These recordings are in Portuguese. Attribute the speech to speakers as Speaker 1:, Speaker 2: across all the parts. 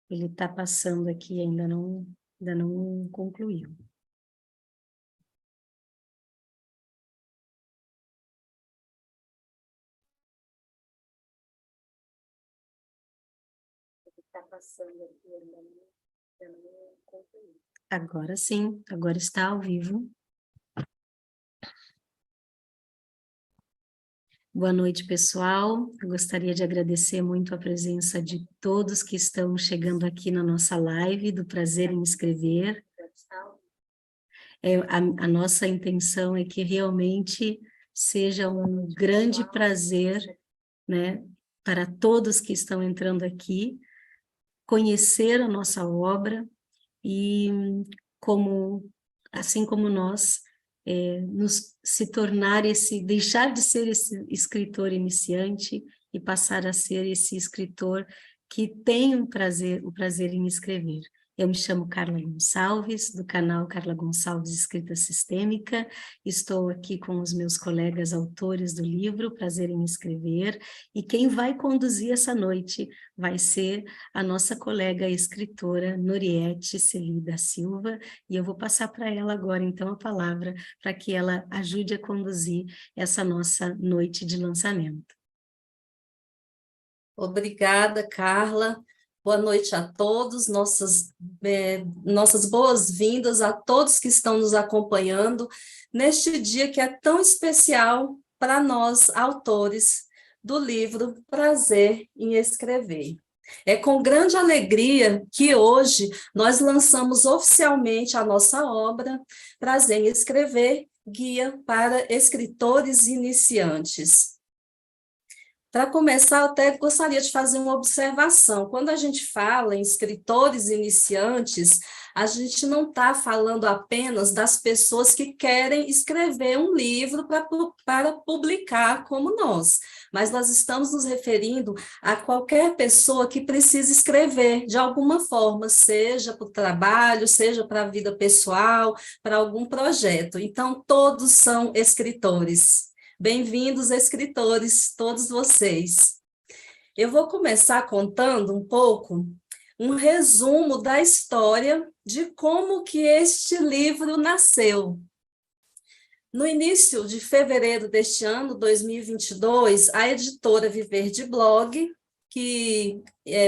Speaker 1: Ele está passando aqui, ainda não concluiu. Ele está passando aqui, ainda não concluiu. Agora sim, agora está ao vivo. Boa noite, pessoal. Eu gostaria de agradecer muito a presença de todos que estão chegando aqui na nossa live do Prazer em Escrever. A nossa intenção é que realmente seja um grande prazer, né, para todos que estão entrando aqui, conhecer a nossa obra e assim como nós, se tornar deixar de ser esse escritor iniciante e passar a ser esse escritor que tem o prazer em escrever. Eu me chamo Carla Gonçalves, do canal Carla Gonçalves Escrita Sistêmica. Estou aqui com os meus colegas autores do livro Prazer em Escrever, e quem vai conduzir essa noite vai ser a nossa colega escritora Noriete Celi da Silva, e eu vou passar para ela agora, então, a palavra, para que ela ajude a conduzir essa nossa noite de lançamento.
Speaker 2: Obrigada, Carla. Boa noite a todos, nossas boas-vindas a todos que estão nos acompanhando neste dia que é tão especial para nós, autores do livro Prazer em Escrever. É com grande alegria que hoje nós lançamos oficialmente a nossa obra Prazer em Escrever, Guia para Escritores Iniciantes. Para começar, eu até gostaria de fazer uma observação. Quando a gente fala em escritores iniciantes, a gente não está falando apenas das pessoas que querem escrever um livro para publicar como nós, mas nós estamos nos referindo a qualquer pessoa que precisa escrever de alguma forma, seja para o trabalho, seja para a vida pessoal, para algum projeto. Então, todos são escritores. Bem-vindos, escritores, todos vocês. Eu vou começar contando um resumo da história de como que este livro nasceu. No início de fevereiro deste ano, 2022, a editora Viver de Blog, que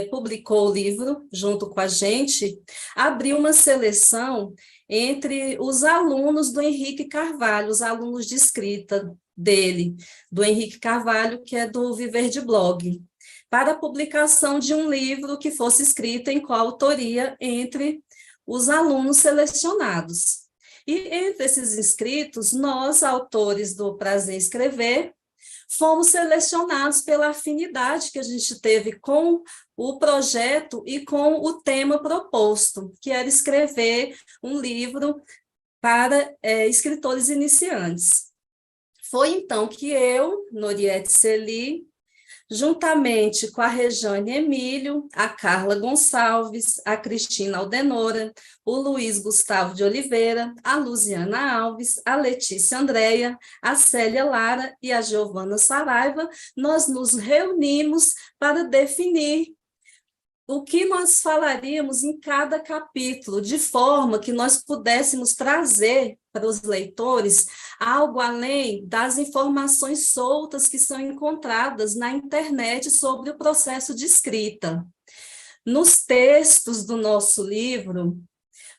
Speaker 2: publicou o livro junto com a gente, abriu uma seleção entre os alunos do Henrique Carvalho, os alunos de escrita dele, do Henrique Carvalho, que é do Viver de Blog, para a publicação de um livro que fosse escrito em coautoria entre os alunos selecionados. E entre esses inscritos, nós, autores do Prazer em Escrever, fomos selecionados pela afinidade que a gente teve com o projeto e com o tema proposto, que era escrever um livro para escritores iniciantes. Foi então que eu, Noriete Celi, juntamente com a Rejane Emílio, a Carla Gonçalves, a Cristina Aldenora, o Luiz Gustavo de Oliveira, a Luziana Alves, a Letícia Andréia, a Célia Lara e a Giovana Saraiva, nós nos reunimos para definir o que nós falaríamos em cada capítulo, de forma que nós pudéssemos trazer para os leitores algo além das informações soltas que são encontradas na internet sobre o processo de escrita. Nos textos do nosso livro,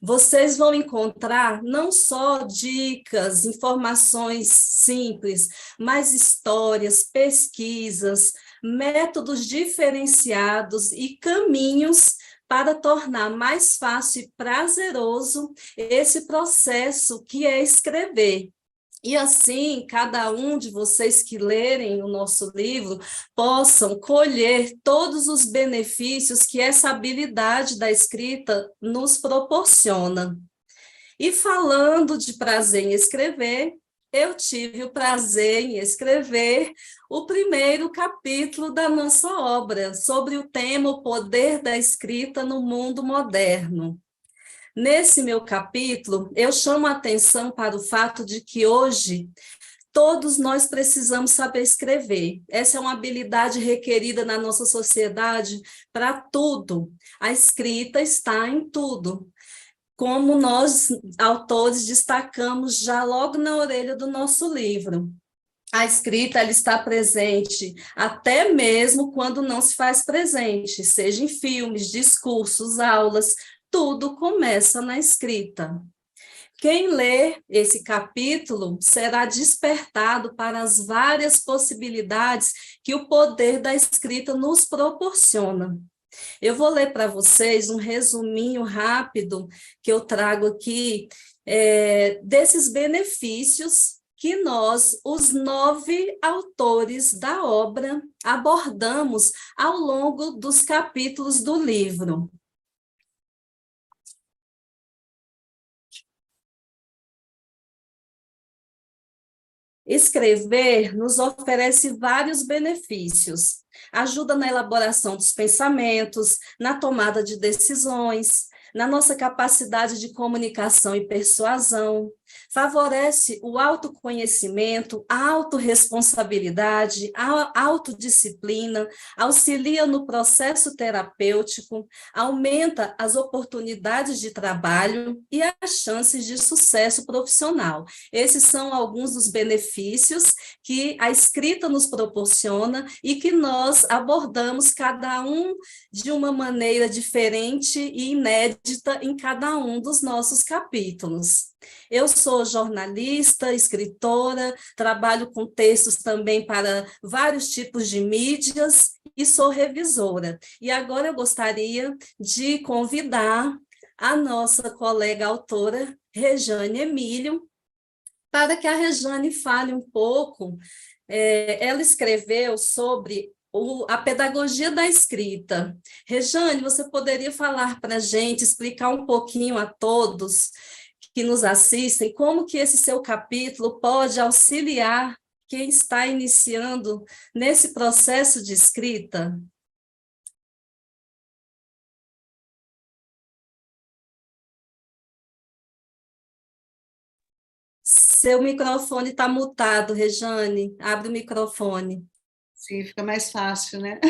Speaker 2: vocês vão encontrar não só dicas, informações simples, mas histórias, pesquisas, métodos diferenciados e caminhos para tornar mais fácil e prazeroso esse processo que é escrever. E assim, cada um de vocês que lerem o nosso livro possam colher todos os benefícios que essa habilidade da escrita nos proporciona. E falando de prazer em escrever, eu tive o prazer em escrever o primeiro capítulo da nossa obra, sobre o tema O Poder da Escrita no Mundo Moderno. Nesse meu capítulo, eu chamo a atenção para o fato de que hoje Todos nós precisamos saber escrever. Essa é uma habilidade requerida na nossa sociedade para tudo. A escrita está em tudo. Como nós, autores, destacamos já logo na orelha do nosso livro. A escrita ela está presente até mesmo quando não se faz presente, seja em filmes, discursos, aulas, tudo começa na escrita. Quem lê esse capítulo será despertado para as várias possibilidades que o poder da escrita nos proporciona. Eu vou ler para vocês um resuminho rápido que eu trago aqui desses benefícios que nós, os 9 autores da obra, abordamos ao longo dos capítulos do livro. Escrever nos oferece vários benefícios. Ajuda na elaboração dos pensamentos, na tomada de decisões, na nossa capacidade de comunicação e persuasão. Favorece o autoconhecimento, a autorresponsabilidade, a autodisciplina, auxilia no processo terapêutico, aumenta as oportunidades de trabalho e as chances de sucesso profissional. Esses são alguns dos benefícios que a escrita nos proporciona e que nós abordamos cada um de uma maneira diferente e inédita em cada um dos nossos capítulos. Eu sou jornalista, escritora, trabalho com textos também para vários tipos de mídias e sou revisora. E agora eu gostaria de convidar a nossa colega autora, Rejane Emílio, para que a Rejane fale um pouco. Ela escreveu sobre a pedagogia da escrita. Rejane, você poderia falar para a gente, explicar um pouquinho a todos que nos assistem, como que esse seu capítulo pode auxiliar quem está iniciando nesse processo de escrita? Seu microfone está mutado, Rejane. Abre o microfone.
Speaker 3: Sim, fica mais fácil, né?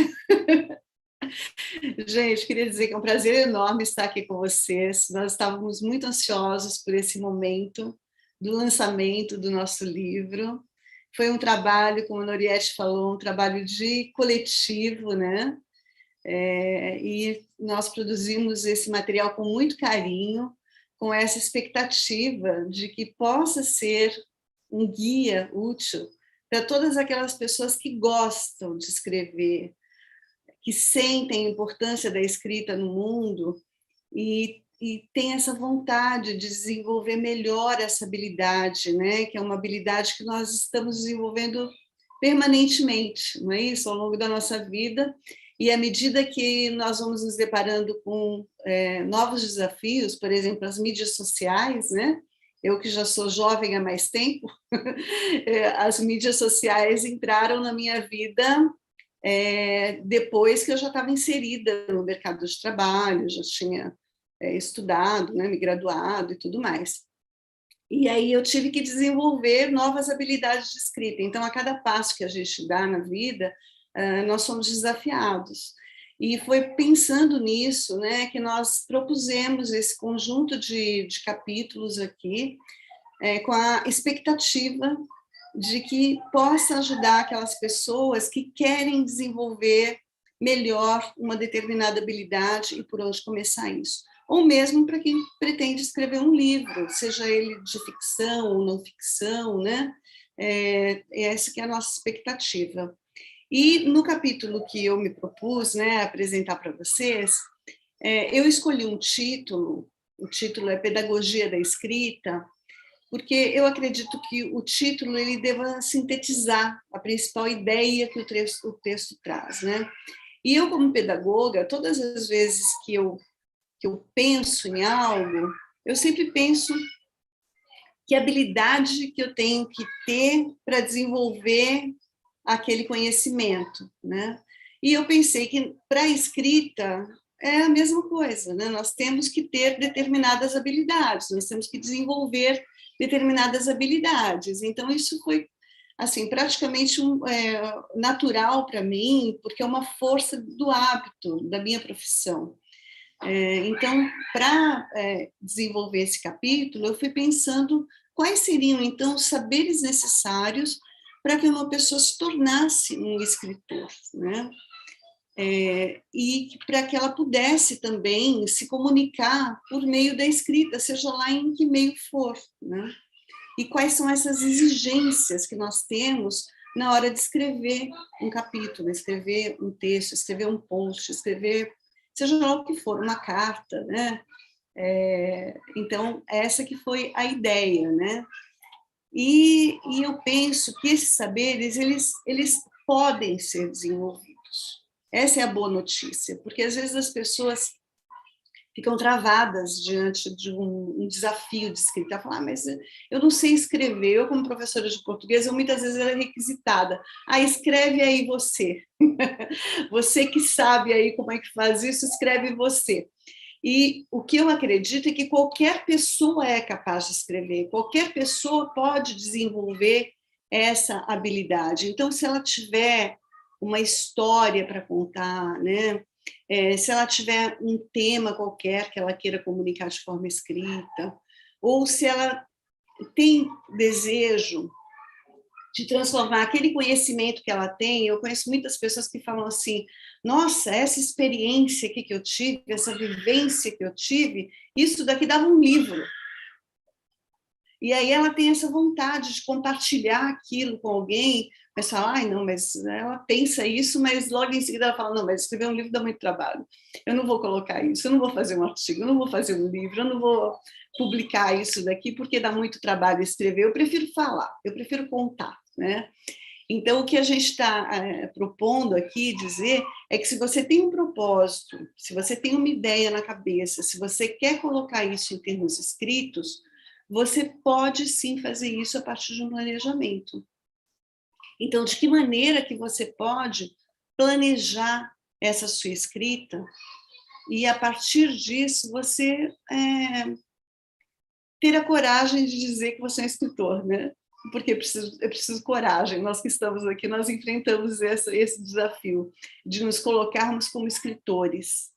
Speaker 3: Gente, queria dizer que é um prazer enorme estar aqui com vocês. Nós estávamos muito ansiosos por esse momento do lançamento do nosso livro. Foi um trabalho, como a Noriete falou, um trabalho de coletivo, né? E nós produzimos esse material com muito carinho, com essa expectativa de que possa ser um guia útil para todas aquelas pessoas que gostam de escrever, que sentem a importância da escrita no mundo e têm essa vontade de desenvolver melhor essa habilidade, né? Que é uma habilidade que nós estamos desenvolvendo permanentemente, não é isso? Ao longo da nossa vida. E à medida que nós vamos nos deparando com novos desafios, por exemplo, as mídias sociais, né? Eu que já sou jovem há mais tempo, as mídias sociais entraram na minha vida depois que eu já estava inserida no mercado de trabalho, já tinha estudado, né, me graduado e tudo mais. E aí eu tive que desenvolver novas habilidades de escrita. Então, a cada passo que a gente dá na vida, nós somos desafiados. E foi pensando nisso, né, que nós propusemos esse conjunto de capítulos aqui, com a expectativa de que possa ajudar aquelas pessoas que querem desenvolver melhor uma determinada habilidade e por onde começar isso. Ou mesmo para quem pretende escrever um livro, seja ele de ficção ou não ficção, né? Essa que é a nossa expectativa. E no capítulo que eu me propus, né, apresentar para vocês, eu escolhi um título, o título é Pedagogia da Escrita, porque eu acredito que o título ele deva sintetizar a principal ideia que o texto traz, né? E eu, como pedagoga, todas as vezes que eu penso em algo, eu sempre penso que habilidade que eu tenho que ter para desenvolver aquele conhecimento, né? E eu pensei que para a escrita é a mesma coisa, né? Nós temos que ter determinadas habilidades, nós temos que desenvolver determinadas habilidades. Então, isso foi assim, praticamente natural para mim, porque é uma força do hábito da minha profissão. Então, para desenvolver esse capítulo, eu fui pensando quais seriam, então, os saberes necessários para que uma pessoa se tornasse um escritor, né? E para que ela pudesse também se comunicar por meio da escrita, seja lá em que meio for, né? E quais são essas exigências que nós temos na hora de escrever um capítulo, escrever um texto, escrever um post, escrever, seja lá o que for, uma carta, né? Então, essa que foi a ideia, né? E eu penso que esses saberes, eles podem ser desenvolvidos. Essa é a boa notícia, porque às vezes as pessoas ficam travadas diante de um desafio de escrita. Falar, mas eu não sei escrever. Eu, como professora de português, eu muitas vezes era requisitada. Escreve aí você. Você que sabe aí como é que faz isso, escreve você. E o que eu acredito é que qualquer pessoa é capaz de escrever, qualquer pessoa pode desenvolver essa habilidade. Então, se ela tiver uma história para contar, né? Se ela tiver um tema qualquer que ela queira comunicar de forma escrita, ou se ela tem desejo de transformar aquele conhecimento que ela tem. Eu conheço muitas pessoas que falam assim, nossa, essa experiência aqui que eu tive, essa vivência que eu tive, isso daqui dava um livro. E aí ela tem essa vontade de compartilhar aquilo com alguém, mas fala, não, mas ela pensa isso, mas logo em seguida ela fala, não, mas escrever um livro dá muito trabalho, eu não vou colocar isso, eu não vou fazer um artigo, eu não vou fazer um livro, eu não vou publicar isso daqui, porque dá muito trabalho escrever, eu prefiro falar, eu prefiro contar, né? Então, o que a gente está propondo aqui dizer é que se você tem um propósito, se você tem uma ideia na cabeça, se você quer colocar isso em termos escritos, você pode sim fazer isso a partir de um planejamento. Então, de que maneira que você pode planejar essa sua escrita e, a partir disso, você ter a coragem de dizer que você é um escritor, né? Porque é preciso coragem. Nós que estamos aqui, nós enfrentamos esse desafio de nos colocarmos como escritores.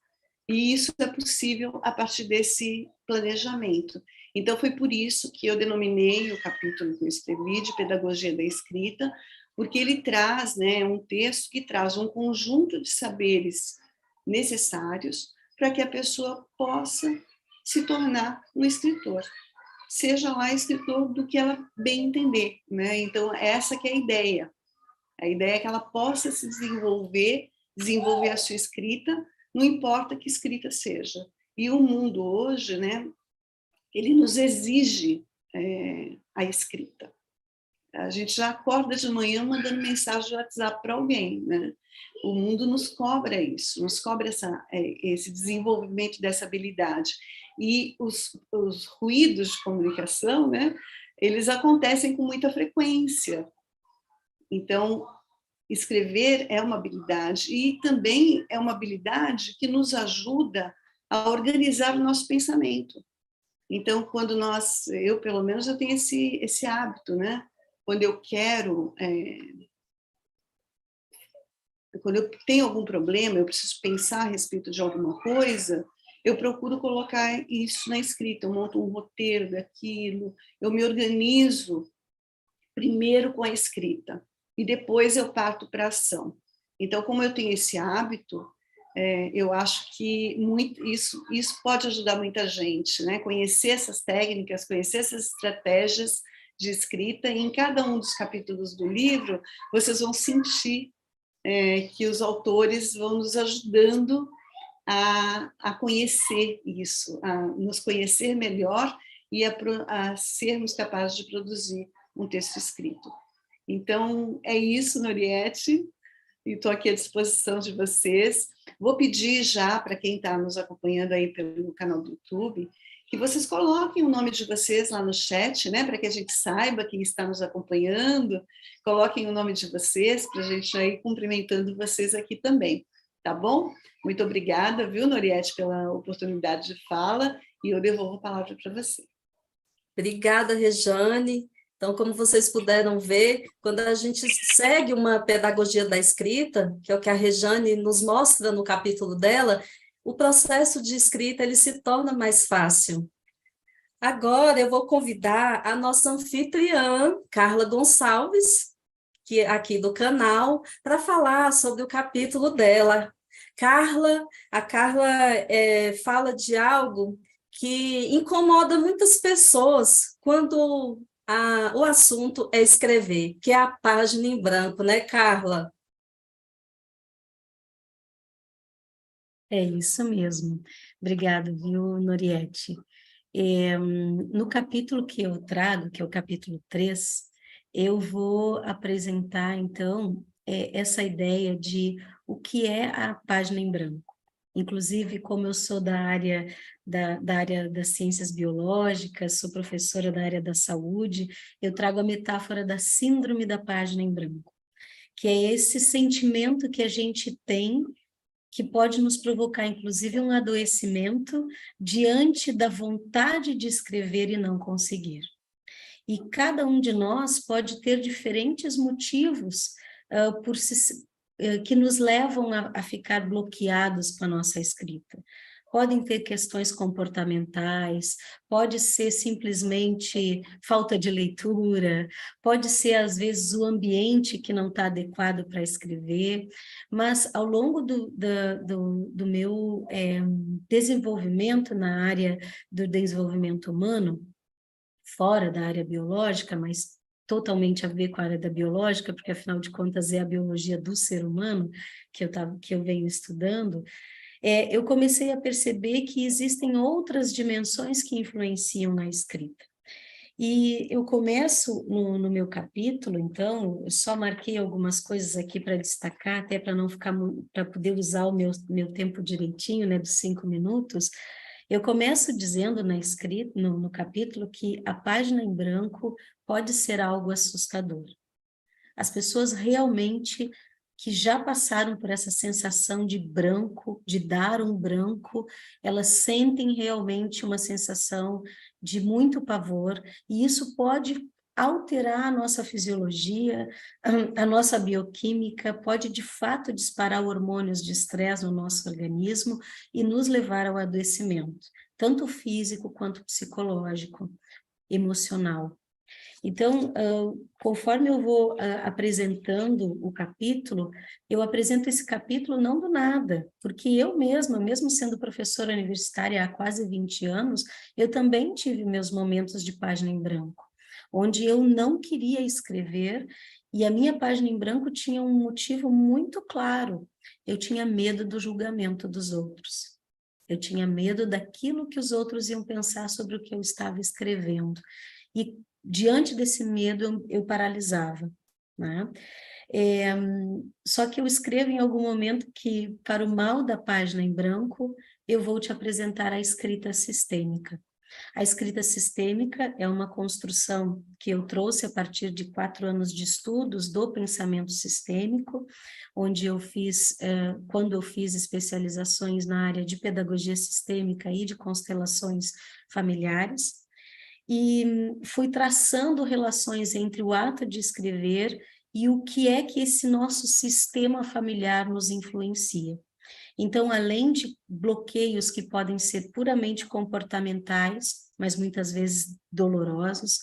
Speaker 3: E isso é possível a partir desse planejamento. Então, foi por isso que eu denominei o capítulo que eu escrevi de Pedagogia da Escrita, porque ele traz, né, um texto que traz um conjunto de saberes necessários para que a pessoa possa se tornar um escritor. Seja lá escritor do que ela bem entender, né? Então, essa que é a ideia. A ideia é que ela possa se desenvolver a sua escrita, não importa que escrita seja. E o mundo hoje, né, ele nos exige a escrita. A gente já acorda de manhã mandando mensagem de WhatsApp para alguém, né? O mundo nos cobra isso, nos cobra esse desenvolvimento dessa habilidade. E os ruídos de comunicação, né, eles acontecem com muita frequência. Então, escrever é uma habilidade e também é uma habilidade que nos ajuda a organizar o nosso pensamento. Então, quando eu pelo menos eu tenho esse hábito, né? Quando eu tenho algum problema, eu preciso pensar a respeito de alguma coisa, eu procuro colocar isso na escrita, eu monto um roteiro daquilo, eu me organizo primeiro com a escrita e depois eu parto para a ação. Então, como eu tenho esse hábito, eu acho que isso pode ajudar muita gente, né? Conhecer essas técnicas, conhecer essas estratégias de escrita, e em cada um dos capítulos do livro, vocês vão sentir que os autores vão nos ajudando a conhecer isso, a nos conhecer melhor e a sermos capazes de produzir um texto escrito. Então, é isso, Noriete, e estou aqui à disposição de vocês. Vou pedir já para quem está nos acompanhando aí pelo canal do YouTube, que vocês coloquem o nome de vocês lá no chat, né, para que a gente saiba quem está nos acompanhando, coloquem o nome de vocês, para a gente ir cumprimentando vocês aqui também, tá bom? Muito obrigada, viu, Noriete, pela oportunidade de fala, e eu devolvo a palavra para você.
Speaker 2: Obrigada, Rejane. Então, como vocês puderam ver, quando a gente segue uma pedagogia da escrita, que é o que a Rejane nos mostra no capítulo dela, o processo de escrita ele se torna mais fácil. Agora eu vou convidar a nossa anfitriã, Carla Gonçalves, que é aqui do canal, para falar sobre o capítulo dela. A Carla fala de algo que incomoda muitas pessoas quando o assunto é escrever, que é a página em branco, né, Carla?
Speaker 1: É isso mesmo. Obrigada, viu, Noriete? No capítulo que eu trago, que é o capítulo 3, eu vou apresentar, então, essa ideia de o que é a página em branco. Inclusive, como eu sou da área das ciências biológicas, sou professora da área da saúde, eu trago a metáfora da síndrome da página em branco, que é esse sentimento que a gente tem que pode nos provocar, inclusive, um adoecimento diante da vontade de escrever e não conseguir. E cada um de nós pode ter diferentes motivos que nos levam a ficar bloqueados com a nossa escrita. Podem ter questões comportamentais, pode ser simplesmente falta de leitura, pode ser, às vezes, o ambiente que não está adequado para escrever, mas ao longo do meu desenvolvimento na área do desenvolvimento humano, fora da área biológica, mas totalmente a ver com a área da biológica, porque afinal de contas é a biologia do ser humano que eu venho estudando, eu comecei a perceber que existem outras dimensões que influenciam na escrita. E eu começo no meu capítulo, então, eu só marquei algumas coisas aqui para destacar, até para não ficar, para poder usar o meu tempo direitinho, né, dos 5 minutos. Eu começo dizendo na escrita, no capítulo, que a página em branco pode ser algo assustador. As pessoas realmente que já passaram por essa sensação de branco, de dar um branco, elas sentem realmente uma sensação de muito pavor, e isso pode alterar a nossa fisiologia, a nossa bioquímica, pode de fato disparar hormônios de estresse no nosso organismo e nos levar ao adoecimento, tanto físico quanto psicológico, emocional. Então, conforme eu vou apresentando o capítulo, eu apresento esse capítulo não do nada, porque eu mesma, mesmo sendo professora universitária há quase 20 anos, eu também tive meus momentos de página em branco, onde eu não queria escrever, e a minha página em branco tinha um motivo muito claro: eu tinha medo do julgamento dos outros. Eu tinha medo daquilo que os outros iam pensar sobre o que eu estava escrevendo. E diante desse medo, eu paralisava, né? Só que eu escrevo em algum momento que, para o mal da página em branco, eu vou te apresentar a escrita sistêmica. A escrita sistêmica é uma construção que eu trouxe a partir de 4 anos de estudos do pensamento sistêmico, onde eu fiz, quando eu fiz especializações na área de pedagogia sistêmica e de constelações familiares, e fui traçando relações entre o ato de escrever e o que é que esse nosso sistema familiar nos influencia. Então, além de bloqueios que podem ser puramente comportamentais, mas muitas vezes dolorosos,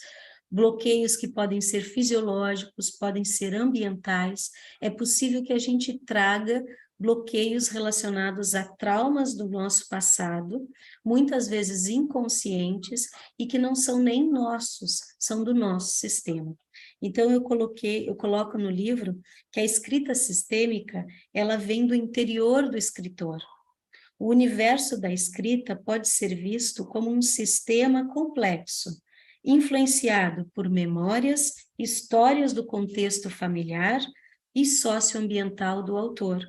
Speaker 1: bloqueios que podem ser fisiológicos, podem ser ambientais, é possível que a gente traga bloqueios relacionados a traumas do nosso passado, muitas vezes inconscientes, e que não são nem nossos, são do nosso sistema. Então, eu coloco no livro que a escrita sistêmica, ela vem do interior do escritor. O universo da escrita pode ser visto como um sistema complexo, influenciado por memórias, histórias do contexto familiar e socioambiental do autor.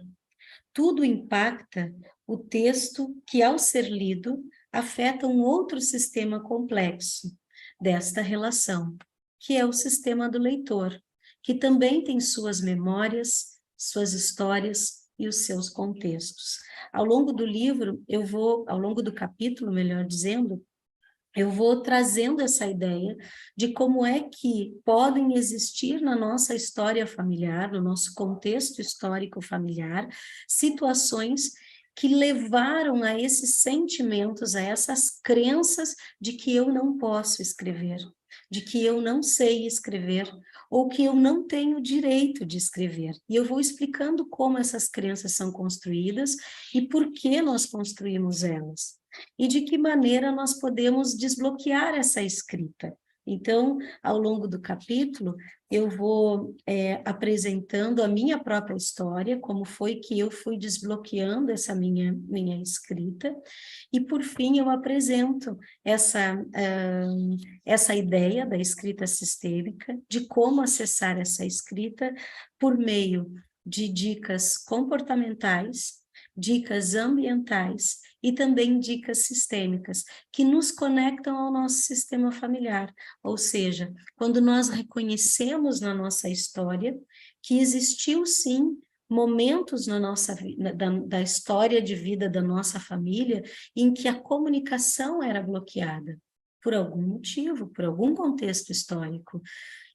Speaker 1: Tudo impacta o texto que, ao ser lido, afeta um outro sistema complexo desta relação, que é o sistema do leitor, que também tem suas memórias, suas histórias e os seus contextos. Ao longo do livro, ao longo do capítulo, melhor dizendo, eu vou trazendo essa ideia de como é que podem existir na nossa história familiar, no nosso contexto histórico familiar, situações que levaram a esses sentimentos, a essas crenças de que eu não posso escrever, de que eu não sei escrever, ou que eu não tenho direito de escrever. E eu vou explicando como essas crenças são construídas e por que nós construímos elas. E de que maneira nós podemos desbloquear essa escrita. Então, ao longo do capítulo, eu vou apresentando a minha própria história, como foi que eu fui desbloqueando essa minha escrita, e por fim eu apresento essa ideia da escrita sistêmica, de como acessar essa escrita por meio de dicas comportamentais, dicas ambientais e também dicas sistêmicas, que nos conectam ao nosso sistema familiar. Ou seja, quando nós reconhecemos na nossa história que existiu sim momentos na nossa da história de vida da nossa família em que a comunicação era bloqueada por algum motivo, por algum contexto histórico,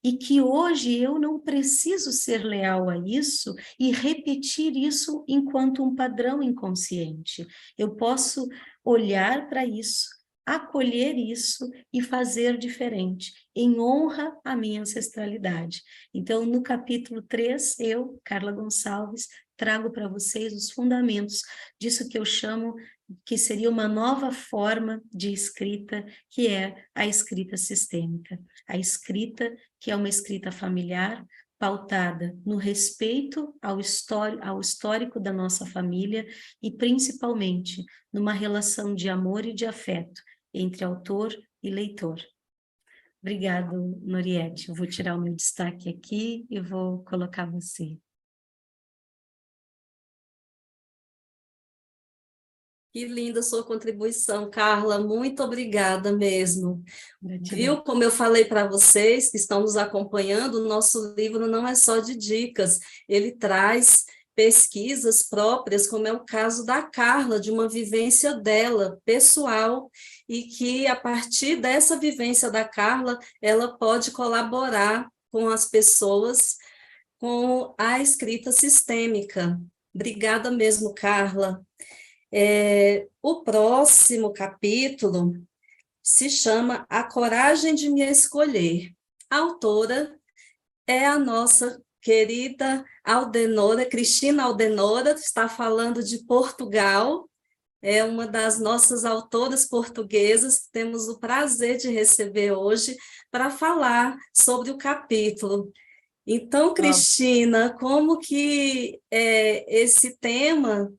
Speaker 1: e que hoje eu não preciso ser leal a isso e repetir isso enquanto um padrão inconsciente. Eu posso olhar para isso, acolher isso e fazer diferente, em honra à minha ancestralidade. Então, no capítulo 3, eu, Carla Gonçalves, trago para vocês os fundamentos disso que eu chamo que seria uma nova forma de escrita, que é a escrita sistêmica. A escrita que é uma escrita familiar, pautada no respeito ao histórico da nossa família e, principalmente, numa relação de amor e de afeto entre autor e leitor. Obrigado, Noriete. Eu vou tirar o meu destaque aqui e vou colocar você.
Speaker 2: Que linda sua contribuição, Carla. Muito obrigada mesmo.
Speaker 1: Gratidão.
Speaker 2: Viu como eu falei para vocês que estão nos acompanhando, o nosso livro não é só de dicas, ele traz pesquisas próprias, como é o caso da Carla, de uma vivência dela, pessoal, e que a partir dessa vivência da Carla, ela pode colaborar com as pessoas com a escrita sistêmica. Obrigada mesmo, Carla. O próximo capítulo se chama A Coragem de Me Escolher. A autora é a nossa querida Aldenora, Cristina Aldenora, está falando de Portugal, é uma das nossas autoras portuguesas, que temos o prazer de receber hoje para falar sobre o capítulo. Então, Cristina, como que esse tema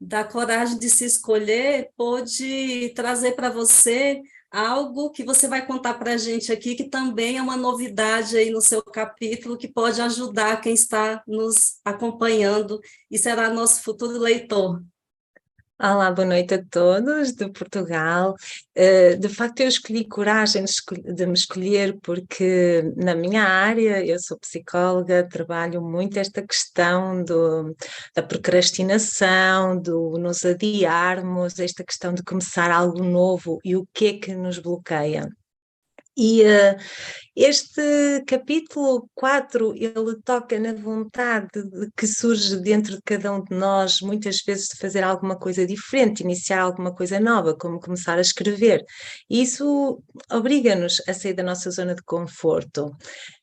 Speaker 2: da coragem de se escolher pôde trazer para você algo que você vai contar para a gente aqui, que também é uma novidade aí no seu capítulo, que pode ajudar quem está nos acompanhando e será nosso futuro leitor.
Speaker 4: Olá, boa noite a todos de Portugal. De facto, eu escolhi coragem de me escolher porque na minha área, eu sou psicóloga, trabalho muito esta questão da procrastinação, do nos adiarmos, esta questão de começar algo novo e o que é que nos bloqueia. E este capítulo 4, ele toca na vontade que surge dentro de cada um de nós, muitas vezes de fazer alguma coisa diferente, iniciar alguma coisa nova, como começar a escrever. E isso obriga-nos a sair da nossa zona de conforto.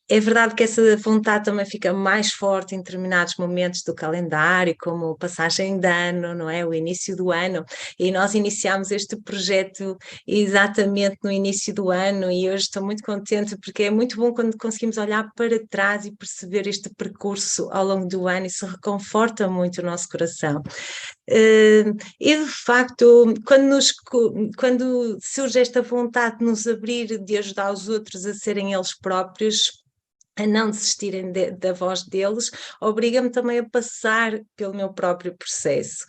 Speaker 4: É verdade que essa vontade também fica mais forte em determinados momentos do calendário, como passagem de ano, não é? O início do ano, e nós iniciámos este projeto exatamente no início do ano e hoje estou muito contente porque é muito bom quando conseguimos olhar para trás e perceber este percurso ao longo do ano, isso reconforta muito o nosso coração. E de facto, quando surge esta vontade de nos abrir, de ajudar os outros a serem eles próprios, a não desistirem da voz deles, obriga-me também a passar pelo meu próprio processo,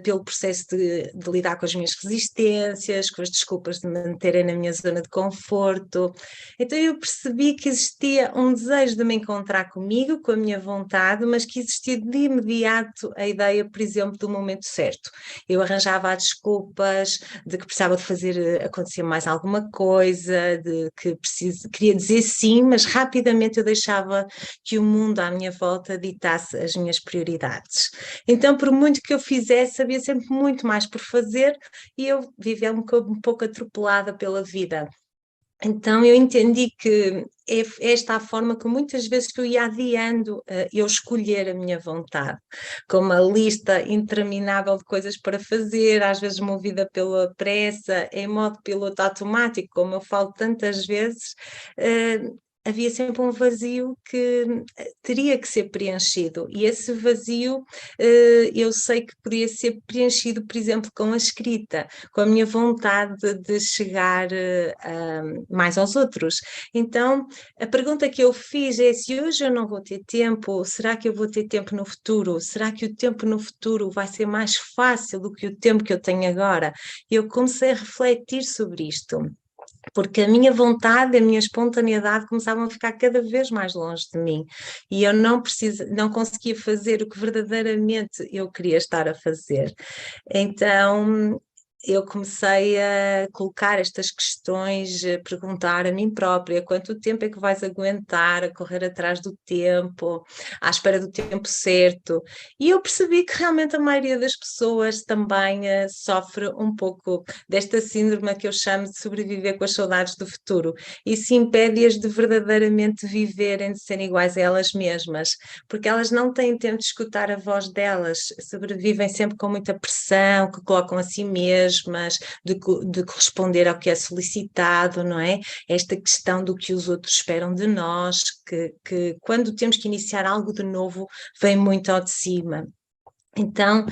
Speaker 4: pelo processo de lidar com as minhas resistências, com as desculpas de me manterem na minha zona de conforto. Então eu percebi que existia um desejo de me encontrar comigo, com a minha vontade, mas que existia de imediato a ideia, por exemplo, do momento certo. Eu arranjava desculpas de que precisava de fazer acontecer mais alguma coisa, de que queria dizer sim, mas rapidamente eu deixava que o mundo à minha volta ditasse as minhas prioridades. Então, por muito que eu fizesse, havia sempre muito mais por fazer e eu vivia um pouco atropelada pela vida. Então eu entendi que é esta a forma que muitas vezes que eu ia adiando eu escolher a minha vontade, com uma lista interminável de coisas para fazer, às vezes movida pela pressa, em modo piloto automático, como eu falo tantas vezes, havia sempre um vazio que teria que ser preenchido, e esse vazio eu sei que podia ser preenchido, por exemplo, com a escrita, com a minha vontade de chegar mais aos outros. Então, a pergunta que eu fiz é: se hoje eu não vou ter tempo, será que eu vou ter tempo no futuro? Será que o tempo no futuro vai ser mais fácil do que o tempo que eu tenho agora? Eu comecei a refletir sobre isto, porque a minha vontade, a minha espontaneidade começavam a ficar cada vez mais longe de mim, e eu não conseguia fazer o que verdadeiramente eu queria estar a fazer. Então eu comecei a colocar estas questões, a perguntar a mim própria: quanto tempo é que vais aguentar a correr atrás do tempo, à espera do tempo certo? E eu percebi que realmente a maioria das pessoas também sofre um pouco desta síndrome que eu chamo de sobreviver com as saudades do futuro. Isso impede-as de verdadeiramente viverem, de serem iguais a elas mesmas, porque elas não têm tempo de escutar a voz delas, sobrevivem sempre com muita pressão, que colocam a si mesmas, de corresponder ao que é solicitado, não é? Esta questão do que os outros esperam de nós, que quando temos que iniciar algo de novo, vem muito ao de cima. Então,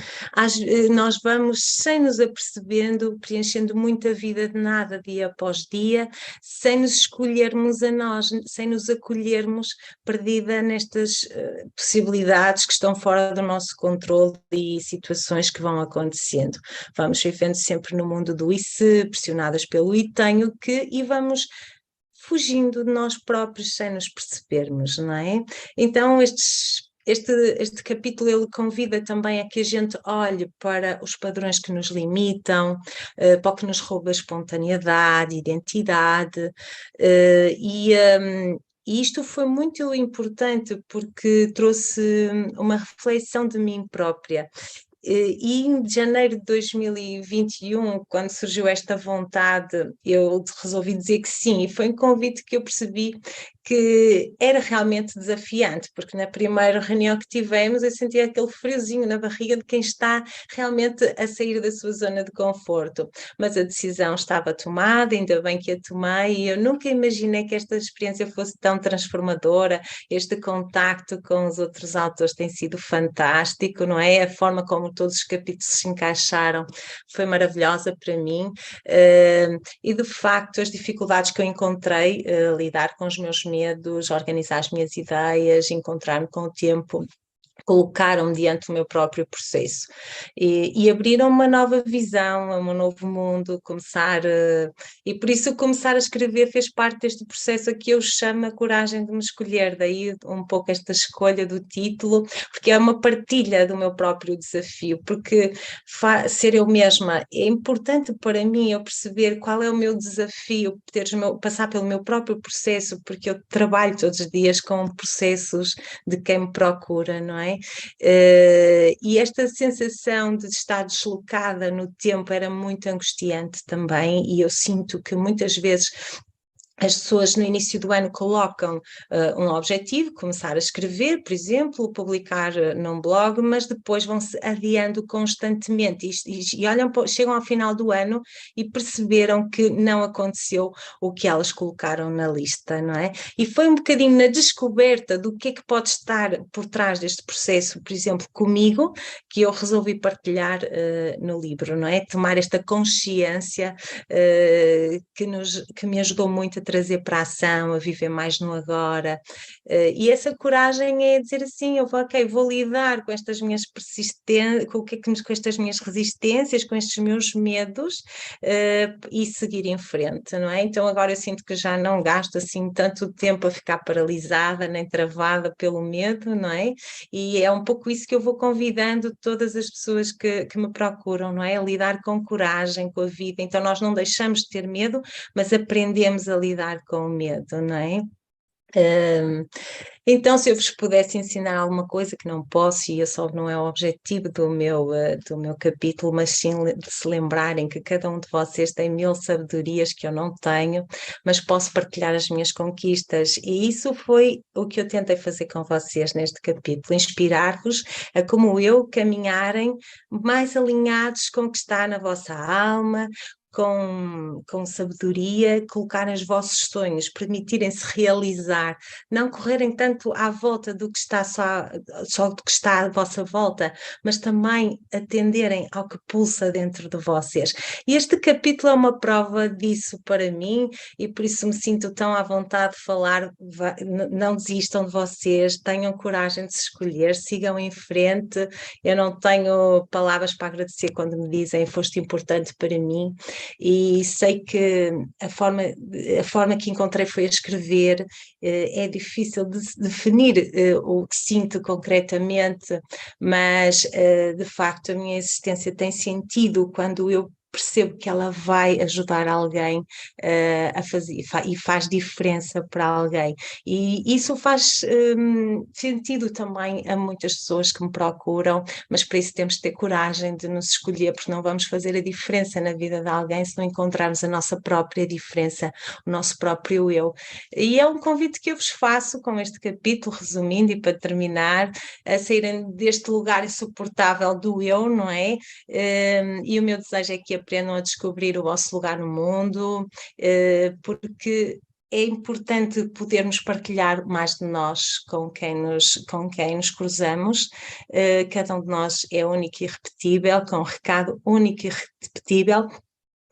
Speaker 4: nós vamos, sem nos apercebendo, preenchendo muita vida de nada, dia após dia, sem nos escolhermos a nós, sem nos acolhermos, perdida nestas possibilidades que estão fora do nosso controle e situações que vão acontecendo. Vamos vivendo sempre no mundo do e se, pressionadas pelo e tenho que, e vamos fugindo de nós próprios sem nos percebermos, não é? Então, este capítulo ele convida também a que a gente olhe para os padrões que nos limitam, para o que nos rouba a espontaneidade, identidade, e isto foi muito importante porque trouxe uma reflexão de mim própria. E em janeiro de 2021, quando surgiu esta vontade, eu resolvi dizer que sim, e foi um convite que eu percebi que era realmente desafiante, porque na primeira reunião que tivemos eu senti aquele friozinho na barriga de quem está realmente a sair da sua zona de conforto, mas a decisão estava tomada, ainda bem que a tomei, e eu nunca imaginei que esta experiência fosse tão transformadora. Este contacto com os outros autores tem sido fantástico, não é? A forma como todos os capítulos se encaixaram foi maravilhosa para mim, e de facto as dificuldades que eu encontrei, lidar com os meus medos, organizar as minhas ideias, encontrar-me com o tempo, colocaram-me diante do meu próprio processo e abriram uma nova visão, um novo mundo, e por isso começar a escrever fez parte deste processo a que eu chamo a coragem de me escolher, daí um pouco esta escolha do título, porque é uma partilha do meu próprio desafio, porque ser eu mesma é importante para mim, eu perceber qual é o meu desafio, passar pelo meu próprio processo, porque eu trabalho todos os dias com processos de quem me procura, não é? E esta sensação de estar deslocada no tempo era muito angustiante também, e eu sinto que muitas vezes as pessoas no início do ano colocam um objetivo, começar a escrever, por exemplo, publicar num blog, mas depois vão-se adiando constantemente e olham, chegam ao final do ano e perceberam que não aconteceu o que elas colocaram na lista, não é? E foi um bocadinho na descoberta do que é que pode estar por trás deste processo, por exemplo, comigo, que eu resolvi partilhar no livro, não é? Tomar esta consciência que me ajudou muito a trazer para a ação, a viver mais no agora. E essa coragem é dizer assim, ok, vou lidar com estas minhas persistências, com estas minhas resistências, com estes meus medos, e seguir em frente, não é? Então agora eu sinto que já não gasto assim tanto tempo a ficar paralisada, nem travada pelo medo, não é? E é um pouco isso que eu vou convidando todas as pessoas que me procuram, não é? A lidar com coragem, com a vida. Então nós não deixamos de ter medo, mas aprendemos a lidar com o medo, não é? Então, se eu vos pudesse ensinar alguma coisa, que não posso, e esse não é o objetivo do meu capítulo, mas sim de se lembrarem que cada um de vocês tem 1000 sabedorias que eu não tenho, mas posso partilhar as minhas conquistas, e isso foi o que eu tentei fazer com vocês neste capítulo, inspirar-vos a, como eu, caminharem mais alinhados com o que está na vossa alma, com sabedoria, colocarem os vossos sonhos, permitirem-se realizar, não correrem tanto à volta do que está só do que está à vossa volta, mas também atenderem ao que pulsa dentro de vocês. E este capítulo é uma prova disso para mim, e por isso me sinto tão à vontade de falar. Não desistam de vocês, tenham coragem de se escolher, sigam em frente. Eu não tenho palavras para agradecer quando me dizem foste importante para mim, e sei que a forma que encontrei foi a escrever. É difícil de definir o que sinto concretamente, mas de facto a minha existência tem sentido quando eu percebo que ela vai ajudar alguém a fazer, e faz diferença para alguém. E isso faz sentido também a muitas pessoas que me procuram, mas para isso temos de ter coragem de nos escolher, porque não vamos fazer a diferença na vida de alguém se não encontrarmos a nossa própria diferença, o nosso próprio eu. E é um convite que eu vos faço com este capítulo, resumindo e para terminar, a saírem deste lugar insuportável do eu, não é? E o meu desejo é que aprendam a descobrir o vosso lugar no mundo, porque é importante podermos partilhar mais de nós com quem nos cruzamos. Cada um de nós é único e irrepetível, com um recado único e irrepetível,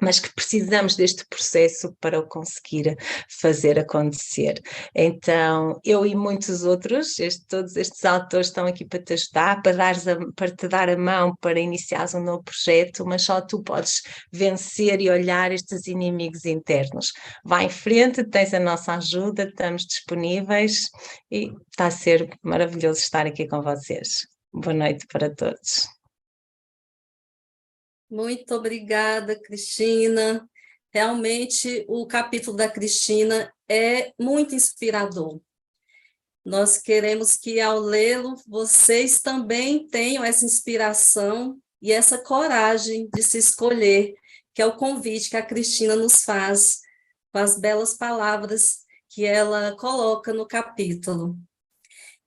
Speaker 4: mas que precisamos deste processo para o conseguir fazer acontecer. Então, eu e muitos outros, todos estes autores estão aqui para te ajudar, para te dar a mão para iniciares um novo projeto, mas só tu podes vencer e olhar estes inimigos internos. Vai em frente, tens a nossa ajuda, estamos disponíveis, e está a ser maravilhoso estar aqui com vocês. Boa noite para todos.
Speaker 2: Muito obrigada, Cristina. Realmente, o capítulo da Cristina é muito inspirador. Nós queremos que, ao lê-lo, vocês também tenham essa inspiração e essa coragem de se escolher, que é o convite que a Cristina nos faz, com as belas palavras que ela coloca no capítulo.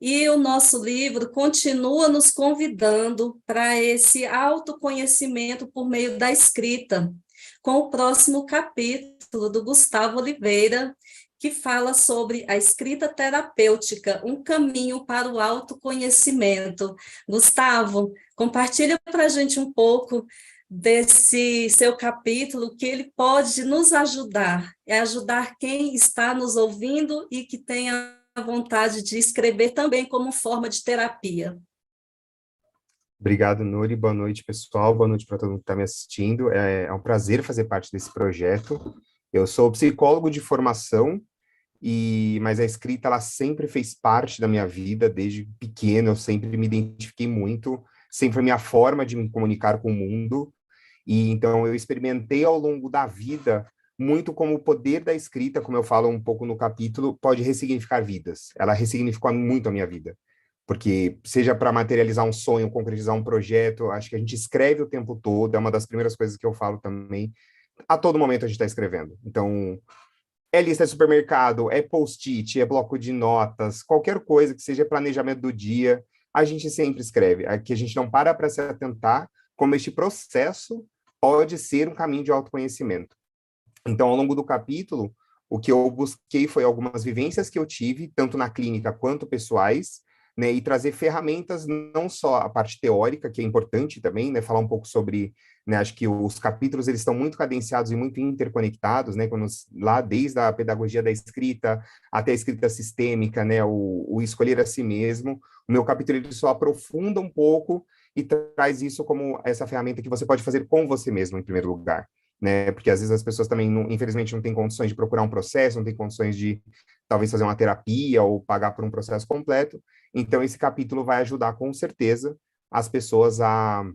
Speaker 2: E o nosso livro continua nos convidando para esse autoconhecimento por meio da escrita, com o próximo capítulo do Gustavo Oliveira, que fala sobre a escrita terapêutica, um caminho para o autoconhecimento. Gustavo, compartilha para a gente um pouco desse seu capítulo, que ele pode nos ajudar, ajudar quem está nos ouvindo e que tenha a vontade de escrever também como forma de terapia.
Speaker 5: Obrigado, Nuri. Boa noite, pessoal. Boa noite para todo mundo que está me assistindo. É um prazer fazer parte desse projeto. Eu sou psicólogo de formação, mas a escrita ela sempre fez parte da minha vida, desde pequeno. Eu sempre me identifiquei muito, sempre foi a minha forma de me comunicar com o mundo. E então eu experimentei ao longo da vida muito como o poder da escrita, como eu falo um pouco no capítulo, pode ressignificar vidas. Ela ressignificou muito a minha vida. Porque seja para materializar um sonho, concretizar um projeto, acho que a gente escreve o tempo todo, é uma das primeiras coisas que eu falo também. A todo momento a gente está escrevendo. Então, é lista de supermercado, é post-it, é bloco de notas, qualquer coisa que seja planejamento do dia, a gente sempre escreve. Aqui a gente não para se atentar como este processo pode ser um caminho de autoconhecimento. Então, ao longo do capítulo, o que eu busquei foi algumas vivências que eu tive, tanto na clínica quanto pessoais, né, e trazer ferramentas, não só a parte teórica, que é importante também, né, falar um pouco sobre, né, acho que os capítulos, eles estão muito cadenciados e muito interconectados, né, quando, lá desde a pedagogia da escrita até a escrita sistêmica, né, o escolher a si mesmo, o meu capítulo ele só aprofunda um pouco e traz isso como essa ferramenta que você pode fazer com você mesmo, em primeiro lugar, né, porque às vezes as pessoas também, não, infelizmente, não têm condições de procurar um processo, não têm condições de, talvez, fazer uma terapia ou pagar por um processo completo, então esse capítulo vai ajudar, com certeza, as pessoas a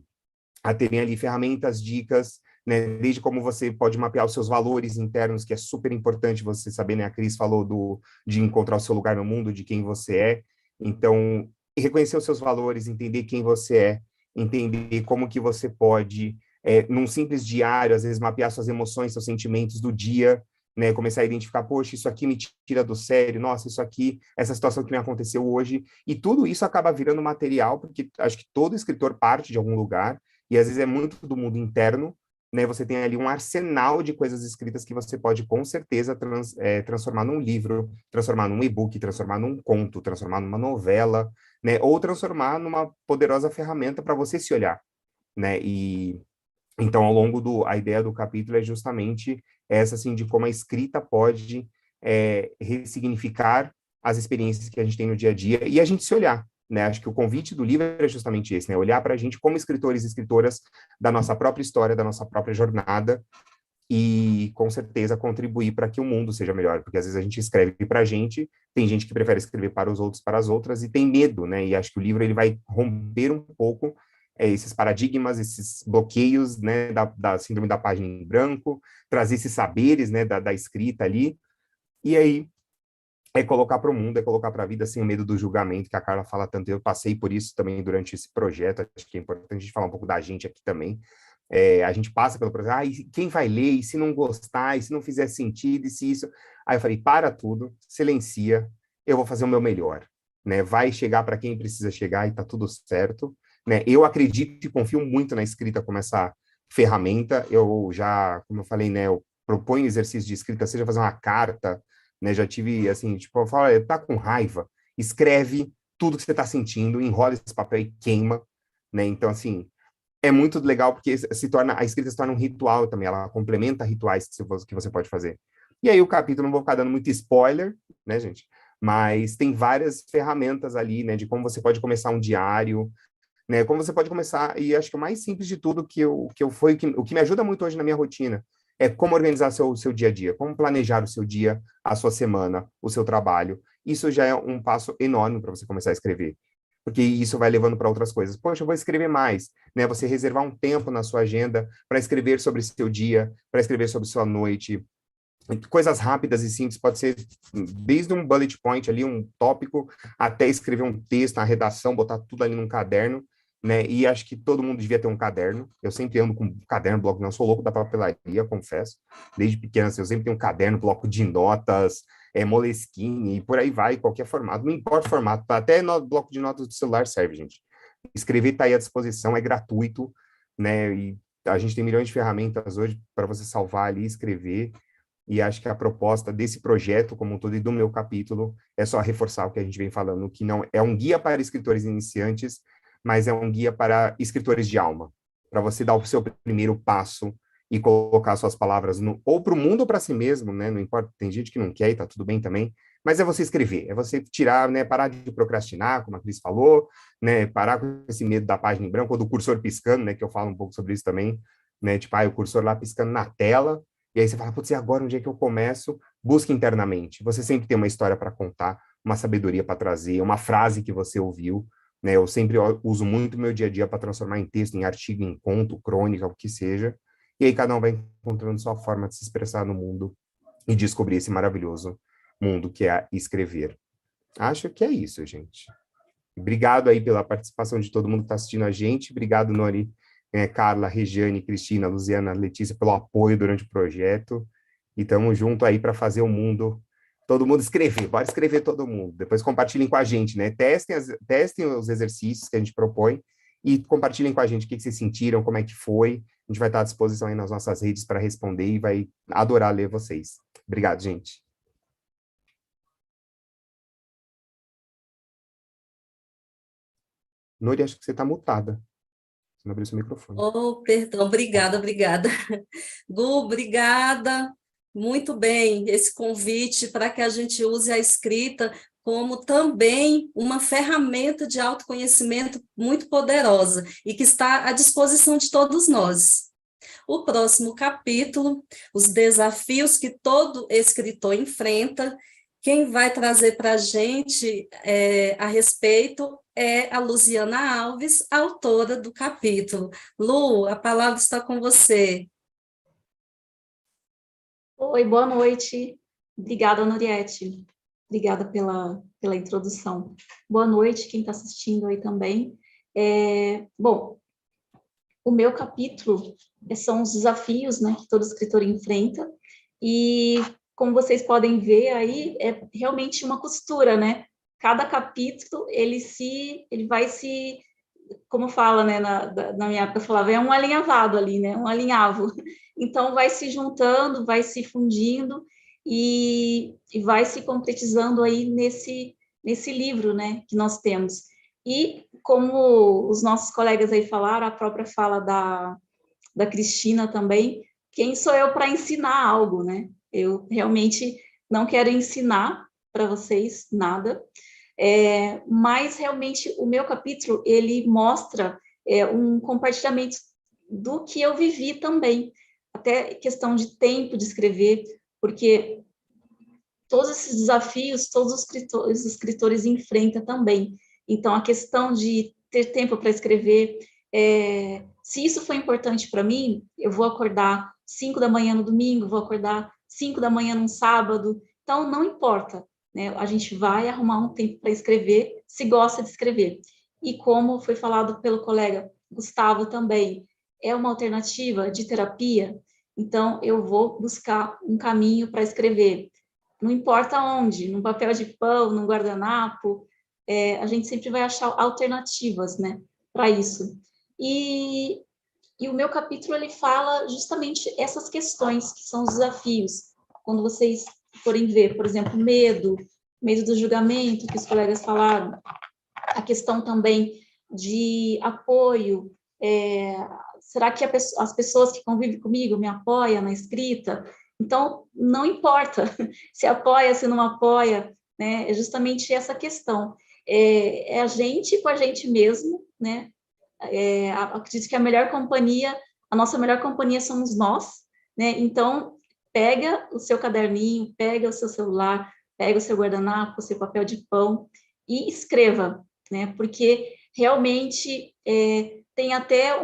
Speaker 5: terem ali ferramentas, dicas, né, desde como você pode mapear os seus valores internos, que é super importante você saber, né, a Cris falou de encontrar o seu lugar no mundo, de quem você é, então, reconhecer os seus valores, entender quem você é, entender como que você pode, num simples diário, às vezes mapear suas emoções, seus sentimentos do dia, né, começar a identificar, poxa, isso aqui me tira do sério, nossa, isso aqui, essa situação que me aconteceu hoje, e tudo isso acaba virando material, porque acho que todo escritor parte de algum lugar, e às vezes é muito do mundo interno, né, você tem ali um arsenal de coisas escritas que você pode, com certeza, transformar num livro, transformar num e-book, transformar num conto, transformar numa novela, né, ou transformar numa poderosa ferramenta para você se olhar, né, e então, ao longo a ideia do capítulo é justamente essa, assim, de como a escrita pode ressignificar as experiências que a gente tem no dia a dia e a gente se olhar, né? Acho que o convite do livro é justamente esse, né? Olhar para a gente como escritores e escritoras da nossa própria história, da nossa própria jornada e, com certeza, contribuir para que o mundo seja melhor, porque às vezes a gente escreve para a gente, tem gente que prefere escrever para os outros, para as outras, e tem medo, né? E acho que o livro ele vai romper um pouco esses paradigmas, esses bloqueios, né, da síndrome da página em branco, trazer esses saberes, né, da escrita ali, e aí é colocar para o mundo, é colocar para a vida sem o medo do julgamento, que a Carla fala tanto. Eu passei por isso também durante esse projeto, acho que é importante a gente falar um pouco da gente aqui também. A gente passa pelo processo, e quem vai ler, e se não gostar, e se não fizer sentido, e se isso... Aí eu falei, para tudo, silencia, eu vou fazer o meu melhor, né? Vai chegar para quem precisa chegar e tá tudo certo, né? Eu acredito e confio muito na escrita como essa ferramenta. Eu já, como eu falei, né, eu proponho exercício de escrita, seja fazer uma carta, né? Já tive, assim, tipo, eu falo, tá com raiva, escreve tudo que você tá sentindo, enrola esse papel e queima, né? Então, assim, é muito legal porque a escrita se torna um ritual também, ela complementa rituais que você pode fazer. E aí o capítulo, não vou ficar dando muito spoiler, né, gente? Mas tem várias ferramentas ali, né, de como você pode começar um diário, né, como você pode começar, e acho que o mais simples de tudo o que me ajuda muito hoje na minha rotina é como organizar seu dia a dia, como planejar o seu dia, a sua semana, o seu trabalho. Isso já é um passo enorme para você começar a escrever, porque isso vai levando para outras coisas. Poxa, eu vou escrever mais, né? Você reservar um tempo na sua agenda para escrever sobre seu dia, para escrever sobre sua noite. Coisas rápidas e simples, pode ser desde um bullet point ali, um tópico, até escrever um texto, na redação, botar tudo ali num caderno, né? E acho que todo mundo devia ter um caderno. Eu sempre ando com caderno, bloco, não sou louco da papelaria, confesso. Desde pequena, assim, eu sempre tenho um caderno, bloco de notas, Moleskine, e por aí vai, qualquer formato, não importa o formato, até no bloco de notas do celular serve, gente. Escrever está aí à disposição, é gratuito, né? E a gente tem milhões de ferramentas hoje para você salvar ali, escrever, e acho que a proposta desse projeto como um todo e do meu capítulo é só reforçar o que a gente vem falando, que não é um guia para escritores iniciantes, mas é um guia para escritores de alma, para você dar o seu primeiro passo e colocar suas palavras ou para o mundo ou para si mesmo, né? Não importa, tem gente que não quer e tá tudo bem também, mas é você escrever, é você tirar, né, parar de procrastinar, como a Cris falou, né, parar com esse medo da página em branco ou do cursor piscando, né, que eu falo um pouco sobre isso também, né, tipo, o cursor lá piscando na tela, e aí você fala, putz, e agora onde é que eu começo? Busque internamente. Você sempre tem uma história para contar, uma sabedoria para trazer, uma frase que você ouviu, né? Eu sempre uso muito o meu dia a dia para transformar em texto, em artigo, em conto, crônica, o que seja. E aí cada um vai encontrando sua forma de se expressar no mundo e descobrir esse maravilhoso mundo que é escrever. Acho que é isso, gente. Obrigado aí pela participação de todo mundo que está assistindo a gente. Obrigado, Nori, Carla, Regiane, Cristina, Luziana, Letícia, pelo apoio durante o projeto. E estamos junto aí para fazer o mundo, todo mundo escrever, bora escrever todo mundo. Depois compartilhem com a gente, né? Testem os exercícios que a gente propõe e compartilhem com a gente o que vocês sentiram, como é que foi. A gente vai estar à disposição aí nas nossas redes para responder e vai adorar ler vocês. Obrigado, gente. Nori, acho que você está mutada. Você não abriu seu microfone.
Speaker 2: Oh, perdão, obrigada, obrigada. Gu, obrigada. Muito bem, esse convite para que a gente use a escrita como também uma ferramenta de autoconhecimento muito poderosa e que está à disposição de todos nós. O próximo capítulo, os desafios que todo escritor enfrenta, quem vai trazer para a gente a respeito é a Luziana Alves, autora do capítulo. Lu, a palavra está com você.
Speaker 6: Oi, boa noite. Obrigada, Noriete. Obrigada pela introdução. Boa noite, quem está assistindo aí também. Bom, o meu capítulo são os desafios, né, que todo escritor enfrenta, e como vocês podem ver aí, é realmente uma costura, né? Cada capítulo, ele vai se, como fala, né, na minha época eu falava, é um alinhavado ali, né, um alinhavo. Então, vai se juntando, vai se fundindo e vai se concretizando aí nesse livro, né, que nós temos. E, como os nossos colegas aí falaram, a própria fala da Cristina também, quem sou eu para ensinar algo, né? Eu realmente não quero ensinar para vocês nada, mas realmente o meu capítulo, ele mostra um compartilhamento do que eu vivi também, até questão de tempo de escrever, porque todos esses desafios, todos os escritores enfrentam também. Então, a questão de ter tempo para escrever, se isso foi importante para mim, eu vou acordar 5 da manhã no domingo, vou acordar 5 da manhã no sábado, então não importa, né? A gente vai arrumar um tempo para escrever, se gosta de escrever. E como foi falado pelo colega Gustavo também, é uma alternativa de terapia, então eu vou buscar um caminho para escrever. Não importa onde, num papel de pão, num guardanapo, a gente sempre vai achar alternativas, né, para isso. E o meu capítulo, ele fala justamente essas questões, que são os desafios. Quando vocês forem ver, por exemplo, medo do julgamento, que os colegas falaram, a questão também de apoio, será que as pessoas que convivem comigo me apoiam na escrita? Então, não importa se apoia, se não apoia, né? É justamente essa questão. É a gente com a gente mesmo, né? Acredito que a nossa melhor companhia somos nós, né? Então, pega o seu caderninho, pega o seu celular, pega o seu guardanapo, o seu papel de pão e escreva, né? Porque realmente tem até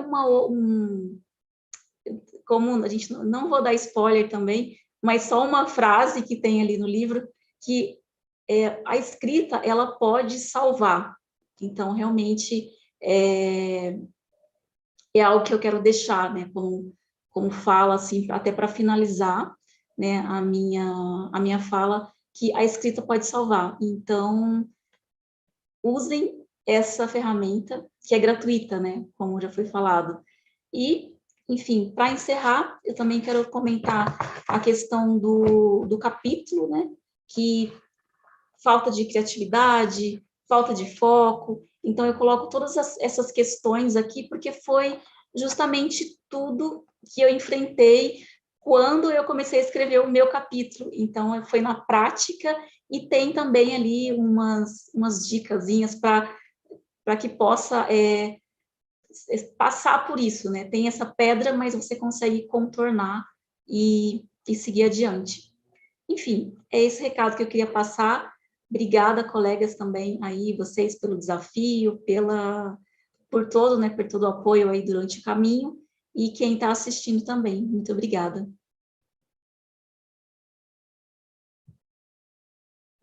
Speaker 6: como a gente não vou dar spoiler também, mas só uma frase que tem ali no livro que a escrita ela pode salvar. Então realmente é algo que eu quero deixar, né? Como fala assim, até para finalizar, né? A minha fala que a escrita pode salvar. Então usem essa ferramenta que é gratuita, né? Como já foi falado. E enfim, para encerrar, eu também quero comentar a questão do capítulo, né? Que falta de criatividade, falta de foco. Então, eu coloco todas essas questões aqui, porque foi justamente tudo que eu enfrentei quando eu comecei a escrever o meu capítulo. Então, foi na prática e tem também ali umas dicasinhas para que possa passar por isso, né? Tem essa pedra, mas você consegue contornar e seguir adiante. Enfim, é esse recado que eu queria passar. Obrigada, colegas, também aí, vocês pelo desafio, por todo, né, por todo o apoio aí durante o caminho, e quem está assistindo também. Muito obrigada.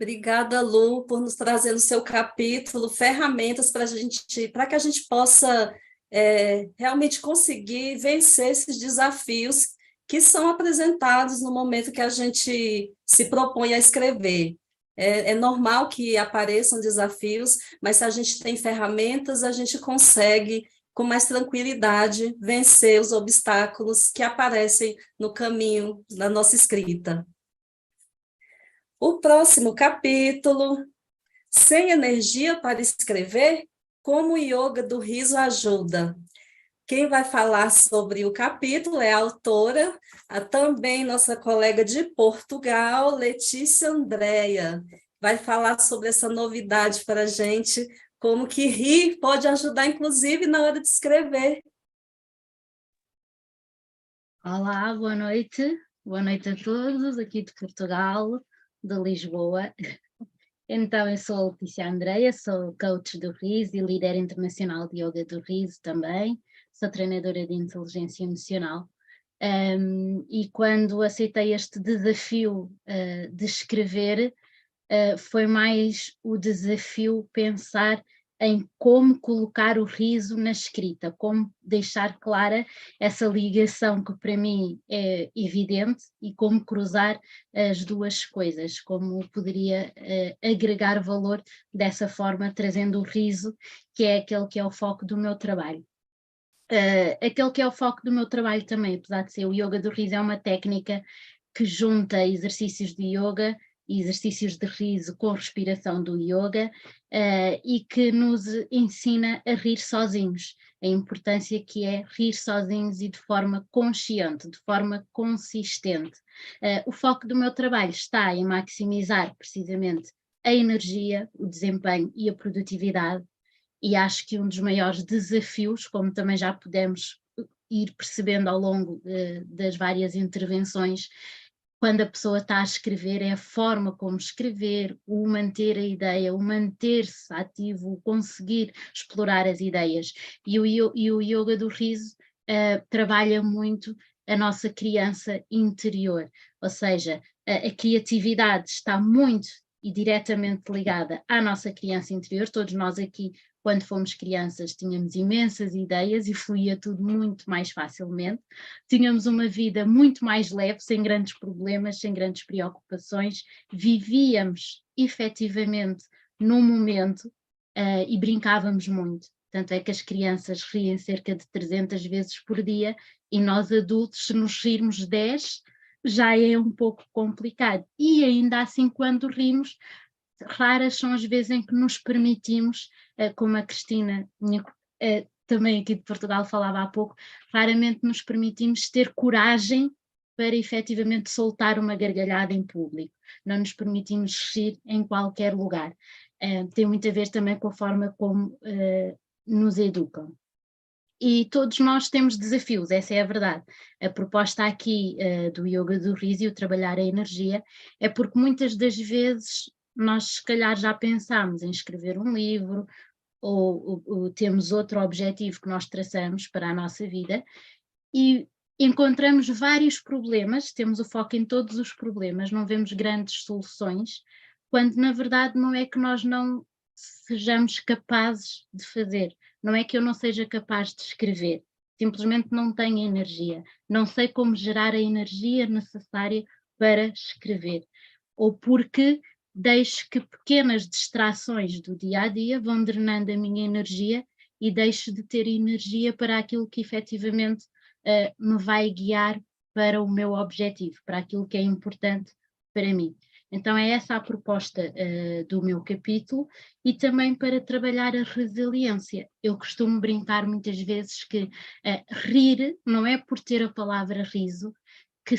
Speaker 2: Obrigada, Lu, por nos trazer no seu capítulo ferramentas para que a gente possa realmente conseguir vencer esses desafios que são apresentados no momento que a gente se propõe a escrever. É normal que apareçam desafios, mas se a gente tem ferramentas, a gente consegue, com mais tranquilidade, vencer os obstáculos que aparecem no caminho da nossa escrita. O próximo capítulo, sem energia para escrever, como o yoga do riso ajuda. Quem vai falar sobre o capítulo é a autora, também nossa colega de Portugal, Letícia Andréa. Vai falar sobre essa novidade para a gente, como que rir pode ajudar, inclusive, na hora de escrever.
Speaker 7: Olá, boa noite a todos aqui de Portugal, de Lisboa. Então, eu sou a Letícia Andréa, sou coach do riso e líder internacional de yoga do riso também, sou treinadora de inteligência emocional. E quando aceitei este desafio de escrever, foi mais o desafio pensar em como colocar o riso na escrita, como deixar clara essa ligação que para mim é evidente e como cruzar as duas coisas, como poderia agregar valor dessa forma, trazendo o riso, que é aquele que é o foco do meu trabalho. Aquele que é o foco do meu trabalho também, apesar de ser o yoga do riso, é uma técnica que junta exercícios de yoga e exercícios de riso com respiração do yoga e que nos ensina a rir sozinhos, a importância que é rir sozinhos e de forma consciente, de forma consistente. O foco do meu trabalho está em maximizar precisamente a energia, o desempenho e a produtividade, e acho que um dos maiores desafios, como também já pudemos ir percebendo ao longo das várias intervenções, quando a pessoa está a escrever, é a forma como escrever, o manter a ideia, o manter-se ativo, o conseguir explorar as ideias. E o yoga do riso trabalha muito a nossa criança interior, ou seja, a criatividade está muito e diretamente ligada à nossa criança interior. Todos nós aqui, quando fomos crianças, tínhamos imensas ideias e fluía tudo muito mais facilmente. Tínhamos uma vida muito mais leve, sem grandes problemas, sem grandes preocupações. Vivíamos efetivamente no momento e brincávamos muito. Tanto é que as crianças riem cerca de 300 vezes por dia e nós adultos, se nos rirmos 10, já é um pouco complicado. E ainda assim, quando rimos, raras são as vezes em que nos permitimos, como a Cristina, também aqui de Portugal, falava há pouco, raramente nos permitimos ter coragem para efetivamente soltar uma gargalhada em público. Não nos permitimos rir em qualquer lugar. Tem muito a ver também com a forma como nos educam. E todos nós temos desafios, essa é a verdade. A proposta aqui do yoga do riso e o trabalhar a energia é porque muitas das vezes nós se calhar já pensámos em escrever um livro ou temos outro objetivo que nós traçamos para a nossa vida e encontramos vários problemas, temos o foco em todos os problemas, não vemos grandes soluções, quando na verdade não é que nós não sejamos capazes de fazer. Não é que eu não seja capaz de escrever, simplesmente não tenho energia, não sei como gerar a energia necessária para escrever, ou porque deixo que pequenas distrações do dia a dia vão drenando a minha energia e deixo de ter energia para aquilo que efetivamente me vai guiar para o meu objetivo, para aquilo que é importante para mim. Então é essa a proposta do meu capítulo e também para trabalhar a resiliência. Eu costumo brincar muitas vezes que rir não é por ter a palavra riso que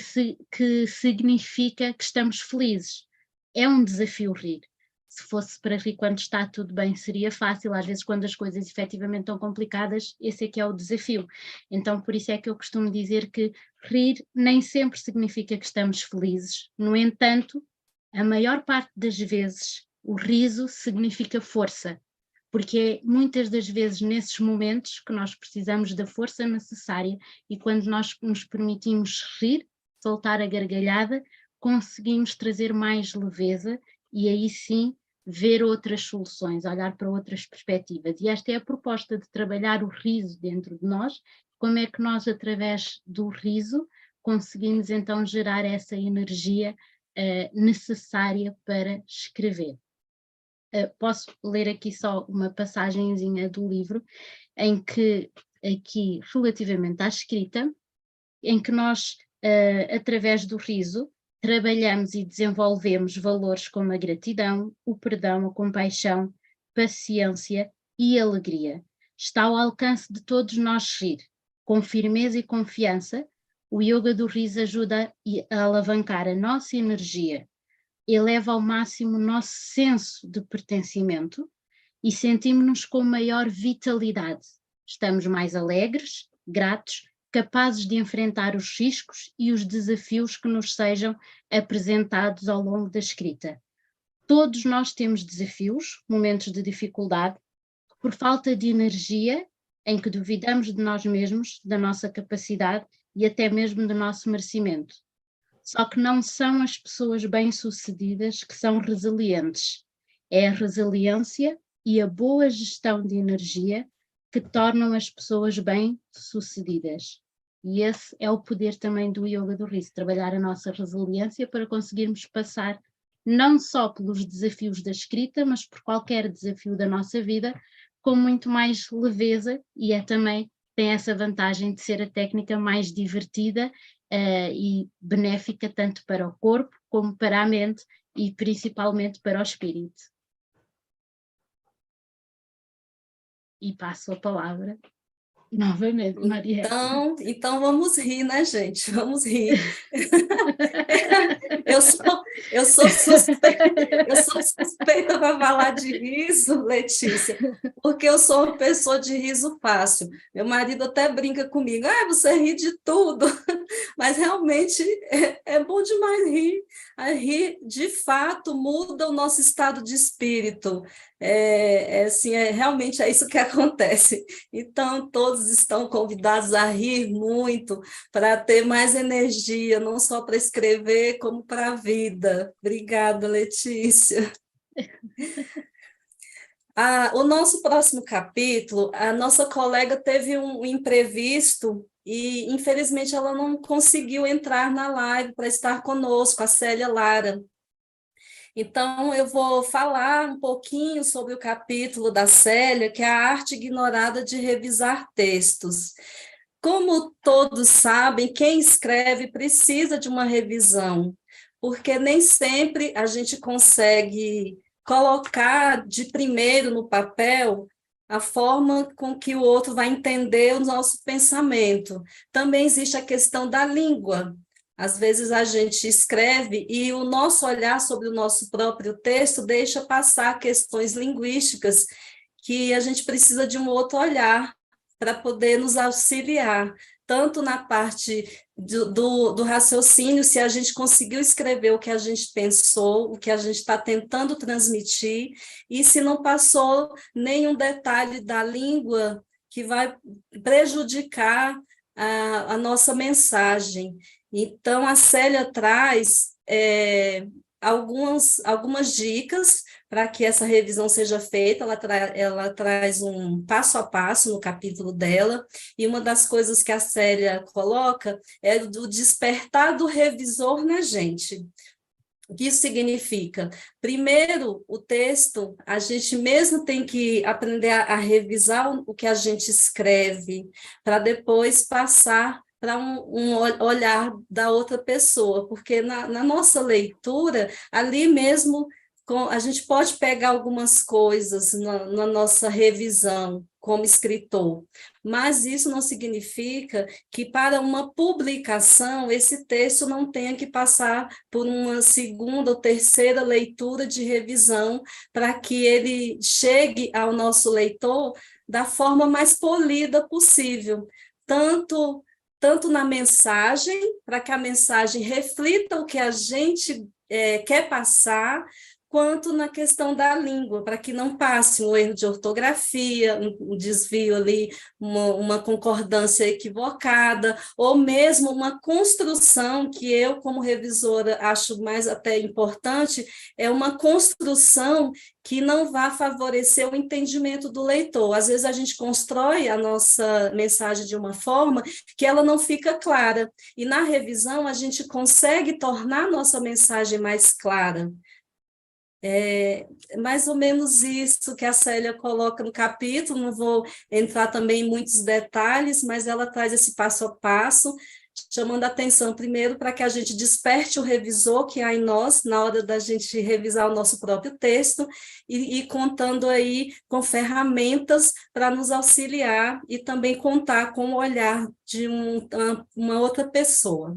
Speaker 7: significa que estamos felizes. É um desafio rir. Se fosse para rir quando está tudo bem seria fácil, às vezes quando as coisas efetivamente estão complicadas, esse é que é o desafio. Então por isso é que eu costumo dizer que rir nem sempre significa que estamos felizes, no entanto, a maior parte das vezes o riso significa força, porque é muitas das vezes nesses momentos que nós precisamos da força necessária e quando nós nos permitimos rir, soltar a gargalhada, conseguimos trazer mais leveza e aí sim ver outras soluções, olhar para outras perspectivas. E esta é a proposta de trabalhar o riso dentro de nós, como é que nós através do riso conseguimos então gerar essa energia necessária para escrever. Posso ler aqui só uma passagenzinha do livro, em que, aqui relativamente à escrita, em que nós, através do riso, trabalhamos e desenvolvemos valores como a gratidão, o perdão, a compaixão, paciência e alegria. Está ao alcance de todos nós rir. Com firmeza e confiança, o yoga do riso ajuda a alavancar a nossa energia, eleva ao máximo o nosso senso de pertencimento e sentimos-nos com maior vitalidade. Estamos mais alegres, gratos, capazes de enfrentar os riscos e os desafios que nos sejam apresentados ao longo da escrita. Todos nós temos desafios, momentos de dificuldade, por falta de energia, em que duvidamos de nós mesmos, da nossa capacidade e até mesmo do nosso merecimento. Só que não são as pessoas bem-sucedidas que são resilientes. É a resiliência e a boa gestão de energia que tornam as pessoas bem-sucedidas. E esse é o poder também do yoga do riso, trabalhar a nossa resiliência para conseguirmos passar não só pelos desafios da escrita, mas por qualquer desafio da nossa vida, com muito mais leveza, e também tem essa vantagem de ser a técnica mais divertida e benéfica tanto para o corpo como para a mente e principalmente para o espírito. E passo a palavra novamente, Maria.
Speaker 2: Então vamos rir, né, gente? Vamos rir. Eu sou suspeita para falar de riso, Letícia, porque eu sou uma pessoa de riso fácil. Meu marido até brinca comigo, você ri de tudo, mas realmente é bom demais rir. A rir, de fato, muda o nosso estado de espírito. Realmente é isso que acontece. Então, todos estão convidados a rir muito, para ter mais energia, não só para escrever, como para a vida. Obrigada, Letícia. O nosso próximo capítulo, a nossa colega teve um imprevisto e, infelizmente, ela não conseguiu entrar na live para estar conosco, a Célia Lara. Então, eu vou falar um pouquinho sobre o capítulo da Célia, que é a arte ignorada de revisar textos. Como todos sabem, quem escreve precisa de uma revisão, porque nem sempre a gente consegue colocar de primeiro no papel a forma com que o outro vai entender o nosso pensamento. Também existe a questão da língua. Às vezes a gente escreve e o nosso olhar sobre o nosso próprio texto deixa passar questões linguísticas que a gente precisa de um outro olhar para poder nos auxiliar, tanto na parte do raciocínio, se a gente conseguiu escrever o que a gente pensou, o que a gente está tentando transmitir, e se não passou nenhum detalhe da língua que vai prejudicar a nossa mensagem. Então, a Célia traz algumas dicas para que essa revisão seja feita. Ela traz um passo a passo no capítulo dela, e uma das coisas que a Célia coloca é do despertar do revisor na gente. O que isso significa? Primeiro, o texto, a gente mesmo tem que aprender a revisar o que a gente escreve, para depois passar para um olhar da outra pessoa, porque na nossa leitura, ali mesmo, a gente pode pegar algumas coisas na nossa revisão como escritor, mas isso não significa que para uma publicação esse texto não tenha que passar por uma segunda ou terceira leitura de revisão para que ele chegue ao nosso leitor da forma mais polida possível, tanto na mensagem, para que a mensagem reflita o que a gente quer passar, quanto na questão da língua, para que não passe um erro de ortografia, um desvio ali, uma concordância equivocada, ou mesmo uma construção que eu, como revisora, acho mais até importante, é uma construção que não vá favorecer o entendimento do leitor. Às vezes a gente constrói a nossa mensagem de uma forma que ela não fica clara, e na revisão a gente consegue tornar a nossa mensagem mais clara. É mais ou menos isso que a Célia coloca no capítulo, não vou entrar também em muitos detalhes, mas ela traz esse passo a passo. chamando a atenção primeiro para que a gente desperte o revisor que há em nós, na hora da gente revisar o nosso próprio texto, e contando aí com ferramentas para nos auxiliar e também contar com o olhar de uma outra pessoa.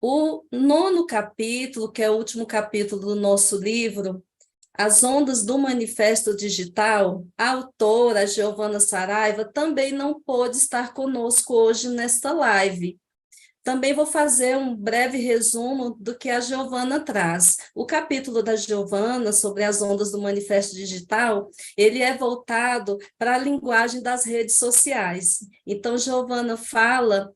Speaker 2: O 9º capítulo, que é o último capítulo do nosso livro, As Ondas do Manifesto Digital, a autora, Giovana Saraiva, também não pôde estar conosco hoje nesta live. Também vou fazer um breve resumo do que a Giovana traz. O capítulo da Giovana sobre as ondas do Manifesto Digital, ele é voltado para a linguagem das redes sociais. Então, Giovana fala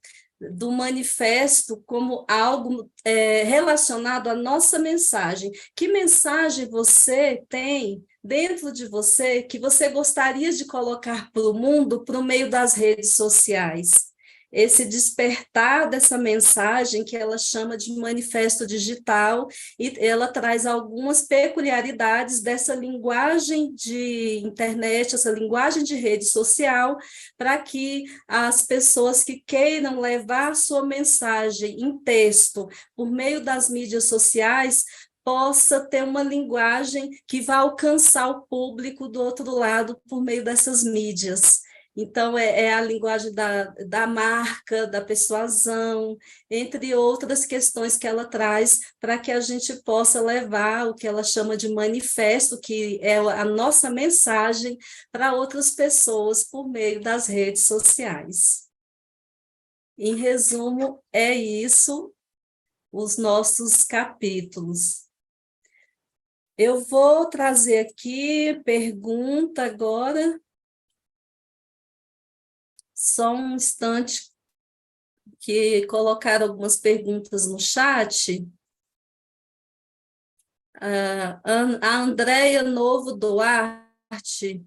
Speaker 2: do manifesto como algo relacionado à nossa mensagem. Que mensagem você tem dentro de você que você gostaria de colocar para o mundo por meio das redes sociais? Esse despertar dessa mensagem que ela chama de manifesto digital, e ela traz algumas peculiaridades dessa linguagem de internet, essa linguagem de rede social, para que as pessoas que queiram levar sua mensagem em texto por meio das mídias sociais possa ter uma linguagem que vá alcançar o público do outro lado por meio dessas mídias. Então, é a linguagem da marca, da persuasão, entre outras questões que ela traz para que a gente possa levar o que ela chama de manifesto, que é a nossa mensagem, para outras pessoas por meio das redes sociais. Em resumo, é isso, os nossos capítulos. Eu vou trazer aqui pergunta agora. Só um instante, que colocaram algumas perguntas no chat. A Andréia Novo Duarte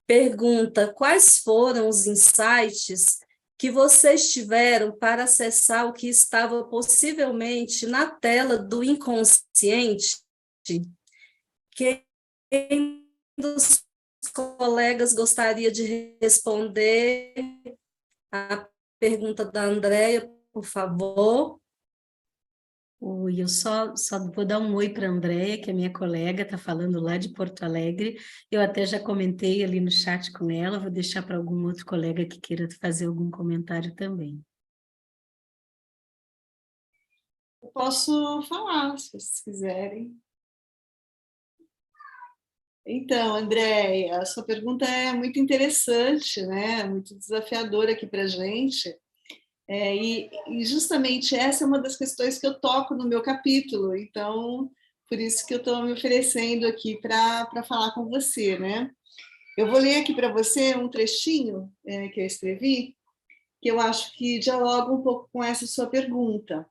Speaker 2: pergunta: quais foram os insights que vocês tiveram para acessar o que estava possivelmente na tela do inconsciente? Quem dos colegas gostaria de responder a pergunta da Andréia, por favor?
Speaker 1: Oi, eu só vou dar um oi para a Andréia, que é minha colega, está falando lá de Porto Alegre. Eu até já comentei ali no chat com ela, vou deixar para algum outro colega que queira fazer algum comentário também.
Speaker 3: Eu posso falar, se vocês quiserem. Então, Andréia, a sua pergunta é muito interessante, né? Muito desafiadora aqui para a gente. E justamente essa é uma das questões que eu toco no meu capítulo, então, por isso que eu estou me oferecendo aqui para falar com você, né? Eu vou ler aqui para você um trechinho que eu escrevi, que eu acho que dialoga um pouco com essa sua pergunta.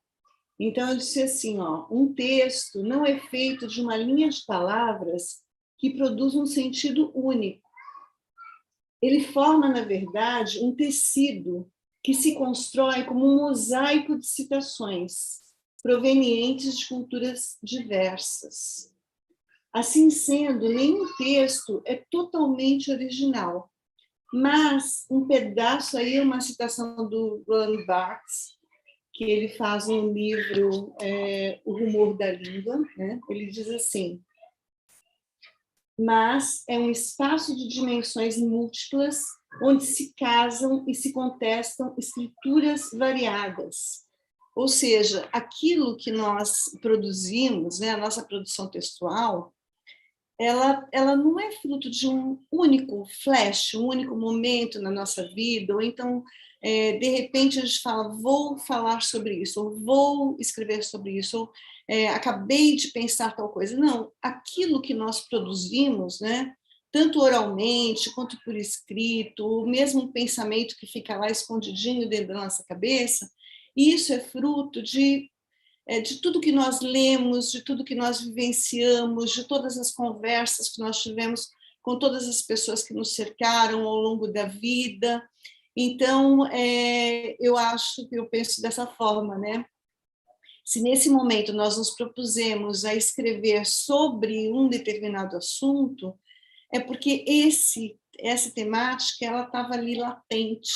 Speaker 3: Então, eu disse assim, ó, um texto não é feito de uma linha de palavras que produz um sentido único. Ele forma, na verdade, um tecido que se constrói como um mosaico de citações provenientes de culturas diversas. Assim sendo, nenhum texto é totalmente original, mas um pedaço aí, uma citação do Roland Barthes, que ele faz um livro, O Rumor da Língua, né? Ele diz assim: mas é um espaço de dimensões múltiplas, onde se casam e se contestam escrituras variadas. Ou seja, aquilo que nós produzimos, né, a nossa produção textual, ela não é fruto de um único flash, um único momento na nossa vida, ou então, de repente, a gente fala, vou falar sobre isso, ou vou escrever sobre isso, ou acabei de pensar tal coisa. Não, aquilo que nós produzimos, né, tanto oralmente quanto por escrito, o mesmo pensamento que fica lá escondidinho dentro da nossa cabeça, isso é fruto de tudo que nós lemos, de tudo que nós vivenciamos, de todas as conversas que nós tivemos com todas as pessoas que nos cercaram ao longo da vida. Então, eu penso dessa forma, né? Se nesse momento nós nos propusemos a escrever sobre um determinado assunto, é porque essa temática ela estava ali latente.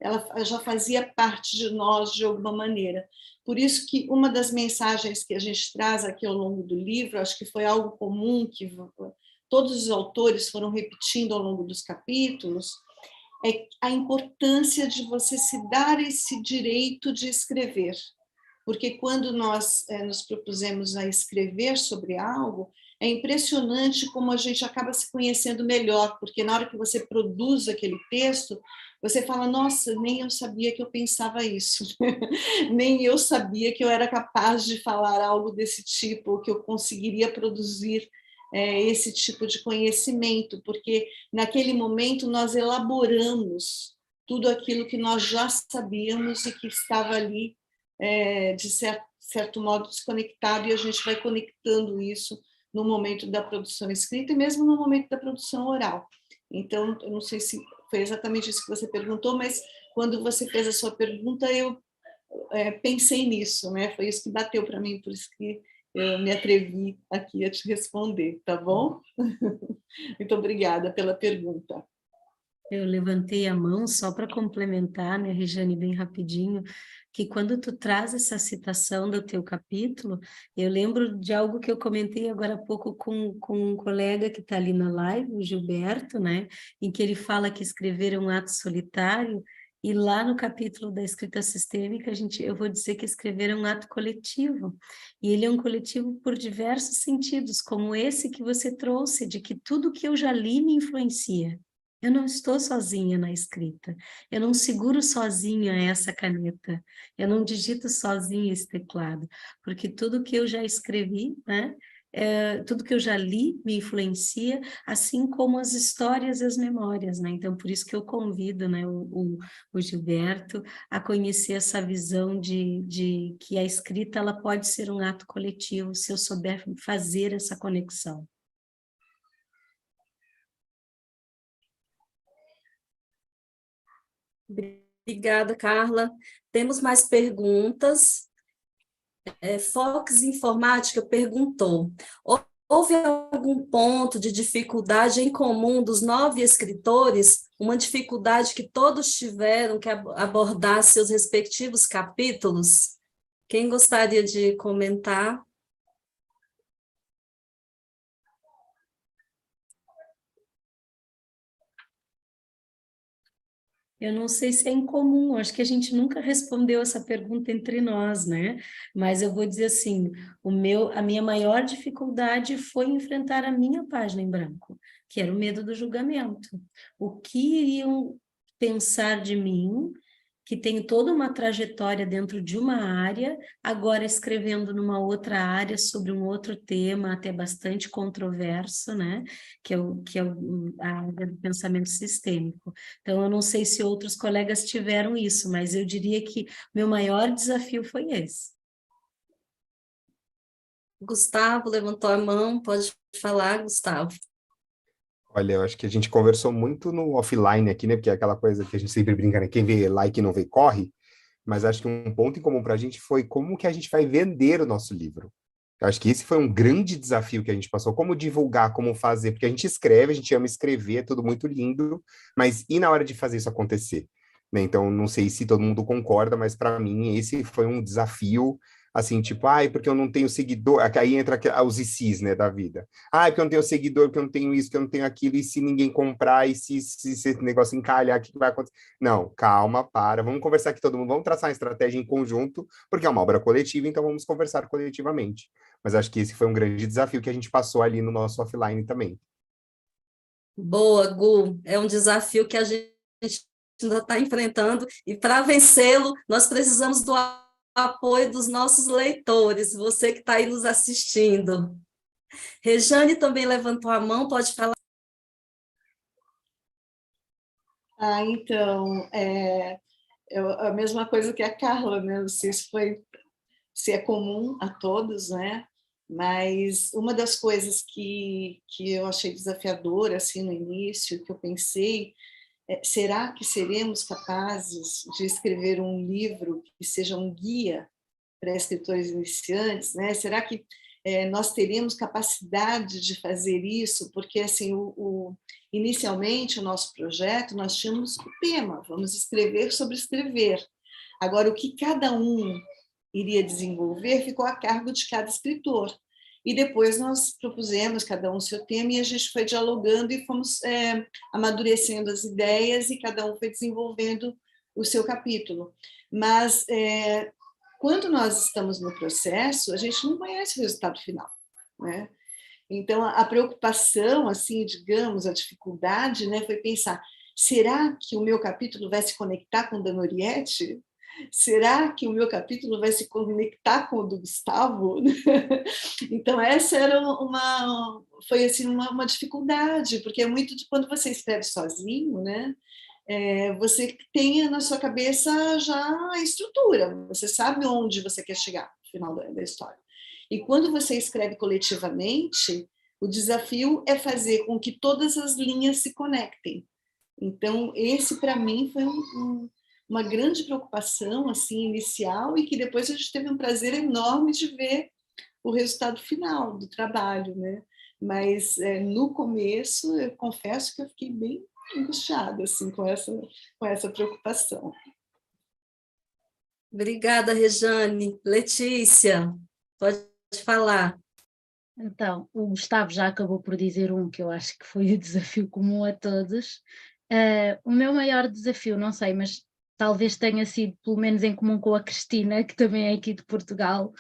Speaker 3: ela já fazia parte de nós de alguma maneira. Por isso que uma das mensagens que a gente traz aqui ao longo do livro, acho que foi algo comum que todos os autores foram repetindo ao longo dos capítulos, é a importância de você se dar esse direito de escrever. Porque quando nós nos propusemos a escrever sobre algo, é impressionante como a gente acaba se conhecendo melhor, porque na hora que você produz aquele texto, você fala, nossa, nem eu sabia que eu pensava isso, nem eu sabia que eu era capaz de falar algo desse tipo, que eu conseguiria produzir esse tipo de conhecimento, porque naquele momento nós elaboramos tudo aquilo que nós já sabíamos e que estava ali, de certo modo, desconectado, e a gente vai conectando isso no momento da produção escrita e mesmo no momento da produção oral. Então, eu não sei se foi exatamente isso que você perguntou, mas quando você fez a sua pergunta, eu pensei nisso, né? Foi isso que bateu para mim, por isso que eu me atrevi aqui a te responder, tá bom? Muito obrigada pela pergunta.
Speaker 1: Eu levantei a mão só para complementar, né, Regiane, bem rapidinho, que quando tu traz essa citação do teu capítulo, eu lembro de algo que eu comentei agora há pouco com um colega que está ali na live, o Gilberto, né, em que ele fala que escrever é um ato solitário, e lá no capítulo da escrita sistêmica, eu vou dizer que escrever é um ato coletivo, e ele é um coletivo por diversos sentidos, como esse que você trouxe, de que tudo que eu já li me influencia. Eu não estou sozinha na escrita, eu não seguro sozinha essa caneta, eu não digito sozinha esse teclado, porque tudo que eu já escrevi, né, tudo que eu já li me influencia, assim como as histórias e as memórias, né? Então, por isso que eu convido, né, o Gilberto a conhecer essa visão de que a escrita ela pode ser um ato coletivo, se eu souber fazer essa conexão.
Speaker 2: Obrigada, Carla. Temos mais perguntas. Fox Informática perguntou: houve algum ponto de dificuldade em comum dos 9 escritores? Uma dificuldade que todos tiveram que abordar seus respectivos capítulos? Quem gostaria de comentar?
Speaker 1: Eu não sei se é incomum, acho que a gente nunca respondeu essa pergunta entre nós, né? Mas eu vou dizer assim, a minha maior dificuldade foi enfrentar a minha página em branco, que era o medo do julgamento. O que iriam pensar de mim, que tenho toda uma trajetória dentro de uma área, agora escrevendo numa outra área sobre um outro tema, até bastante controverso, né? A área do pensamento sistêmico. Então, eu não sei se outros colegas tiveram isso, mas eu diria que meu maior desafio foi esse.
Speaker 2: Gustavo levantou a mão, pode falar, Gustavo.
Speaker 5: Olha, eu acho que a gente conversou muito no offline aqui, né? Porque é aquela coisa que a gente sempre brinca, né? Quem vê like e não vê corre. Mas acho que um ponto em comum para a gente foi como que a gente vai vender o nosso livro. Eu acho que esse foi um grande desafio que a gente passou, como divulgar, como fazer, porque a gente escreve, a gente ama escrever, é tudo muito lindo, mas e na hora de fazer isso acontecer? Né? Então, não sei se todo mundo concorda, mas para mim esse foi um desafio, assim, tipo, ai, porque eu não tenho seguidor, aí entra os ICs, né, da vida. Ai, porque eu não tenho seguidor, porque eu não tenho isso, porque eu não tenho aquilo, e se ninguém comprar, e se esse negócio encalhar, o que vai acontecer? Não, calma, vamos conversar aqui todo mundo, vamos traçar uma estratégia em conjunto, porque é uma obra coletiva, então vamos conversar coletivamente. Mas acho que esse foi um grande desafio que a gente passou ali no nosso offline também.
Speaker 2: Boa, Gu. É um desafio que a gente ainda está enfrentando, e para vencê-lo, nós precisamos do apoio dos nossos leitores, você que está aí nos assistindo. Regiane também levantou a mão, pode falar.
Speaker 3: Então, a mesma coisa que a Carla, né? Não sei se é comum a todos, né? Mas uma das coisas que eu achei desafiadora assim no início, que eu pensei, será que seremos capazes de escrever um livro que seja um guia para escritores iniciantes, né? Será que nós teríamos capacidade de fazer isso, porque assim, inicialmente o nosso projeto, nós tínhamos o tema, vamos escrever sobre escrever. Agora, o que cada um iria desenvolver ficou a cargo de cada escritor. E depois nós propusemos cada um o seu tema e a gente foi dialogando e fomos amadurecendo as ideias e cada um foi desenvolvendo o seu capítulo. Mas quando nós estamos no processo, a gente não conhece o resultado final, né? Então, a preocupação, assim, digamos, a dificuldade, né, foi pensar, será que o meu capítulo vai se conectar com o da Noriete? Será que o meu capítulo vai se conectar com o do Gustavo? Então, essa era foi assim, uma dificuldade, porque é muito de quando você escreve sozinho, né? Você tem na sua cabeça já a estrutura, você sabe onde você quer chegar no final da história. E quando você escreve coletivamente, o desafio é fazer com que todas as linhas se conectem. Então, esse, para mim, foi uma grande preocupação assim, inicial, e que depois a gente teve um prazer enorme de ver o resultado final do trabalho, né? Mas, no começo, eu confesso que eu fiquei bem angustiada assim, com essa preocupação.
Speaker 2: Obrigada, Rejane. Letícia, pode falar.
Speaker 7: Então, o Gustavo já acabou por dizer que eu acho que foi o desafio comum a todos. O meu maior desafio, não sei, mas talvez tenha sido, pelo menos em comum com a Cristina, que também é aqui de Portugal,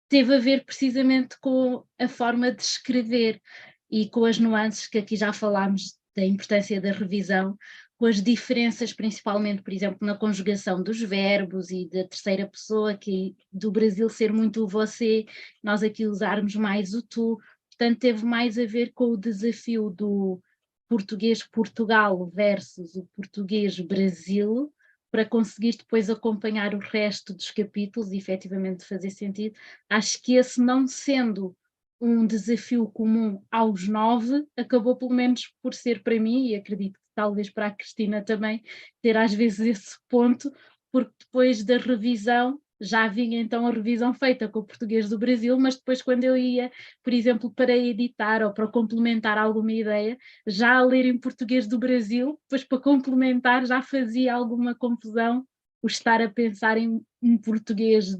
Speaker 7: teve a ver precisamente com a forma de escrever e com as nuances que aqui já falámos da importância da revisão, com as diferenças principalmente, por exemplo, na conjugação dos verbos e da terceira pessoa, que do Brasil ser muito o você, nós aqui usarmos mais o tu, portanto teve mais a ver com o desafio do português Portugal versus o português Brasil, para conseguir depois acompanhar o resto dos capítulos e efetivamente fazer sentido. Acho que esse, não sendo um desafio comum aos 9, acabou pelo menos por ser para mim, e acredito que talvez para a Cristina também, ter às vezes esse ponto, porque depois da revisão, já vinha então a revisão feita com o português do Brasil, mas depois quando eu ia, por exemplo, para editar ou para complementar alguma ideia, já a ler em português do Brasil, depois para complementar já fazia alguma confusão o estar a pensar em português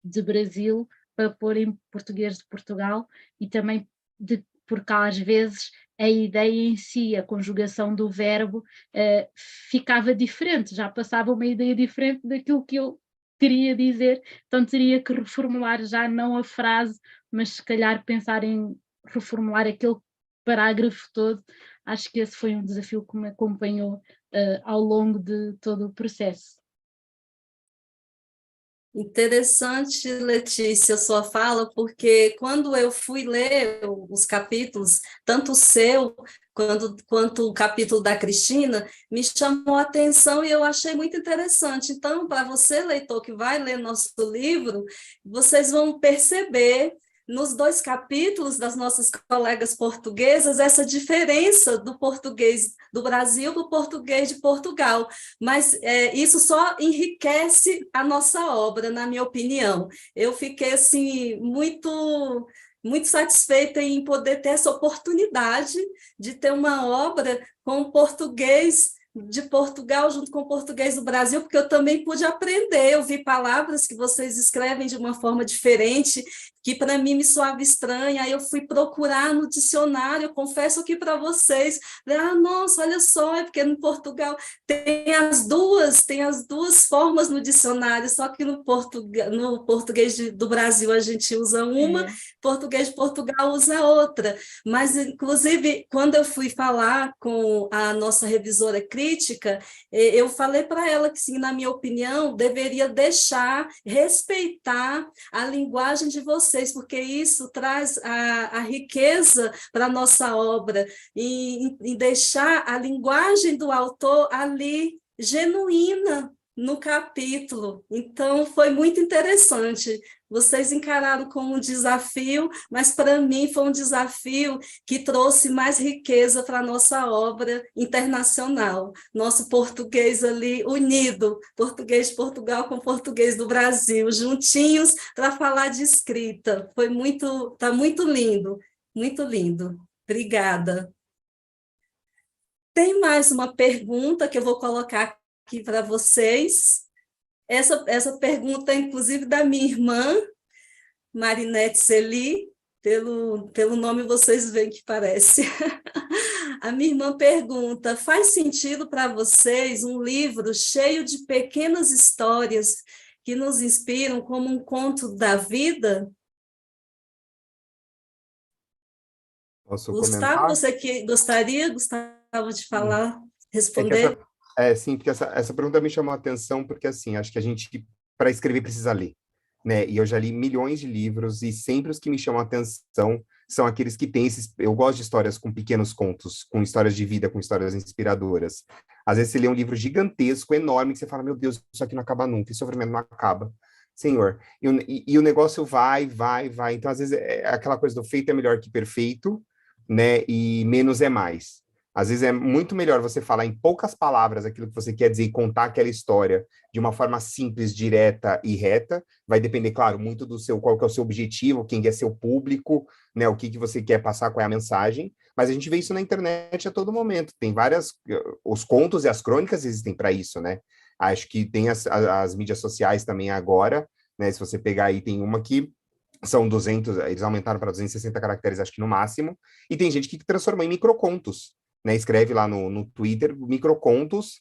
Speaker 7: de Brasil para pôr em português de Portugal, e também porque às vezes a ideia em si, a conjugação do verbo, ficava diferente, já passava uma ideia diferente daquilo que eu queria dizer, então teria que reformular já não a frase, mas se calhar pensar em reformular aquele parágrafo todo. Acho que esse foi um desafio que me acompanhou ao longo de todo o processo.
Speaker 2: Interessante, Letícia, sua fala, porque quando eu fui ler os capítulos, tanto o seu quanto o capítulo da Cristina, me chamou a atenção e eu achei muito interessante. Então, para você, leitor, que vai ler nosso livro, vocês vão perceber nos 2 capítulos das nossas colegas portuguesas essa diferença do português do Brasil para o português de Portugal, mas isso só enriquece a nossa obra, na minha opinião. Eu fiquei assim, muito satisfeita em poder ter essa oportunidade de ter uma obra com português de Portugal junto com o português do Brasil, porque eu também pude aprender, eu vi palavras que vocês escrevem de uma forma diferente, que para mim me soava estranha, aí eu fui procurar no dicionário, eu confesso aqui para vocês, nossa, olha só, é porque no Portugal tem as duas formas no dicionário, só que no português do Brasil a gente usa uma, português de Portugal usa outra, mas inclusive quando eu fui falar com a nossa revisora crítica, eu falei para ela que sim, na minha opinião, deveria respeitar a linguagem de vocês, porque isso traz a riqueza para a nossa obra, e deixar a linguagem do autor ali genuína, no capítulo. Então, foi muito interessante. Vocês encararam como um desafio, mas para mim foi um desafio que trouxe mais riqueza para a nossa obra internacional. Nosso português ali unido, português de Portugal com português do Brasil, juntinhos para falar de escrita. Foi muito, está muito lindo, muito lindo. Obrigada. Tem mais uma pergunta que eu vou colocar aqui para vocês. Essa pergunta é, inclusive, da minha irmã, Marinette Celi, pelo nome vocês veem que parece. A minha irmã pergunta: faz sentido para vocês um livro cheio de pequenas histórias que nos inspiram como um conto da vida?
Speaker 5: Posso
Speaker 2: Gustavo,
Speaker 5: comentar?
Speaker 2: você que gostaria, Gustavo, de falar,
Speaker 5: É que
Speaker 2: responder?
Speaker 5: sim, porque essa pergunta me chamou a atenção, porque assim, acho que a gente, para escrever, precisa ler, né? E eu já li milhões de livros, e sempre os que me chamam a atenção são aqueles que têm esses. Eu gosto de histórias com pequenos contos, com histórias de vida, com histórias inspiradoras. Às vezes você lê um livro gigantesco, enorme, que você fala, meu Deus, isso aqui não acaba nunca, esse sofrimento não acaba. Senhor, e o negócio vai, vai, vai. Então, às vezes, é aquela coisa do feito é melhor que perfeito, né? E menos é mais. Às vezes é muito melhor você falar em poucas palavras aquilo que você quer dizer e contar aquela história de uma forma simples, direta e reta. Vai depender, claro, muito do seu, qual que é o seu objetivo, quem é seu público, né, o que que você quer passar, qual é a mensagem. Mas a gente vê isso na internet a todo momento. Tem várias, os contos e as crônicas existem para isso, né? Acho que tem as mídias sociais também agora, né? Se você pegar aí, tem uma que são 200, eles aumentaram para 260 caracteres, acho que no máximo, e tem gente que transformou em microcontos, né? Escreve lá no Twitter microcontos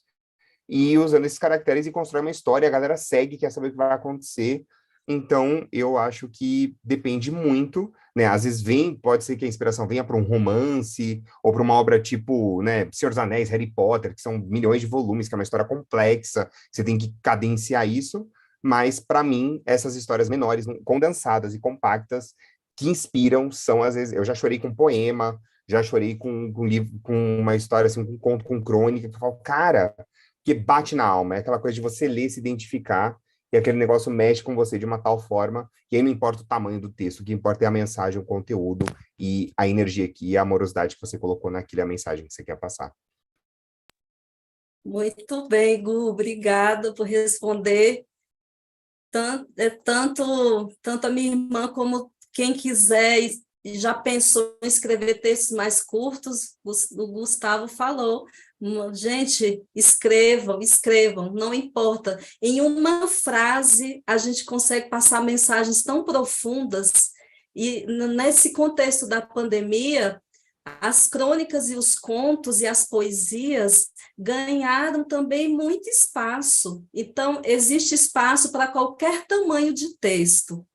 Speaker 5: e usando esses caracteres e constrói uma história, a galera segue, quer saber o que vai acontecer. Então, eu acho que depende muito, né? Às vezes pode ser que a inspiração venha para um romance ou para uma obra tipo, né, Senhor dos Anéis, Harry Potter, que são milhões de volumes, que é uma história complexa, você tem que cadenciar isso, mas para mim, essas histórias menores, condensadas e compactas, que inspiram, são às vezes, eu já chorei com poema, já chorei com livro, com uma história assim, com um conto, com crônica, que eu falo, cara, que bate na alma, é aquela coisa de você ler, se identificar, e aquele negócio mexe com você de uma tal forma que aí não importa o tamanho do texto, o que importa é a mensagem, o conteúdo e a energia aqui, e a amorosidade que você colocou naquilo, a mensagem que você quer passar.
Speaker 2: Muito bem, Gu, obrigada por responder. Tanto a minha irmã como quem quiser e já pensou em escrever textos mais curtos, o Gustavo falou. Gente, escrevam, não importa. Em uma frase, a gente consegue passar mensagens tão profundas, e nesse contexto da pandemia, as crônicas e os contos e as poesias ganharam também muito espaço. Então, existe espaço para qualquer tamanho de texto.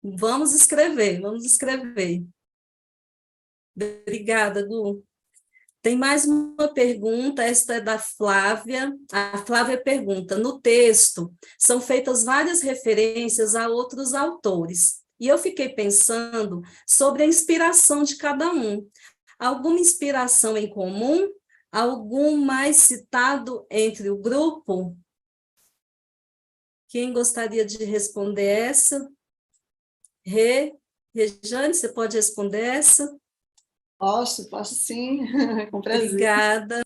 Speaker 2: Vamos escrever, vamos escrever. Obrigada, Gu. Tem mais uma pergunta, esta é da Flávia. A Flávia pergunta: no texto são feitas várias referências a outros autores, e eu fiquei pensando sobre a inspiração de cada um. Alguma inspiração em comum? Algum mais citado entre o grupo? Quem gostaria de responder essa? Rejane, você pode responder essa?
Speaker 3: Posso sim, com prazer.
Speaker 2: Obrigada.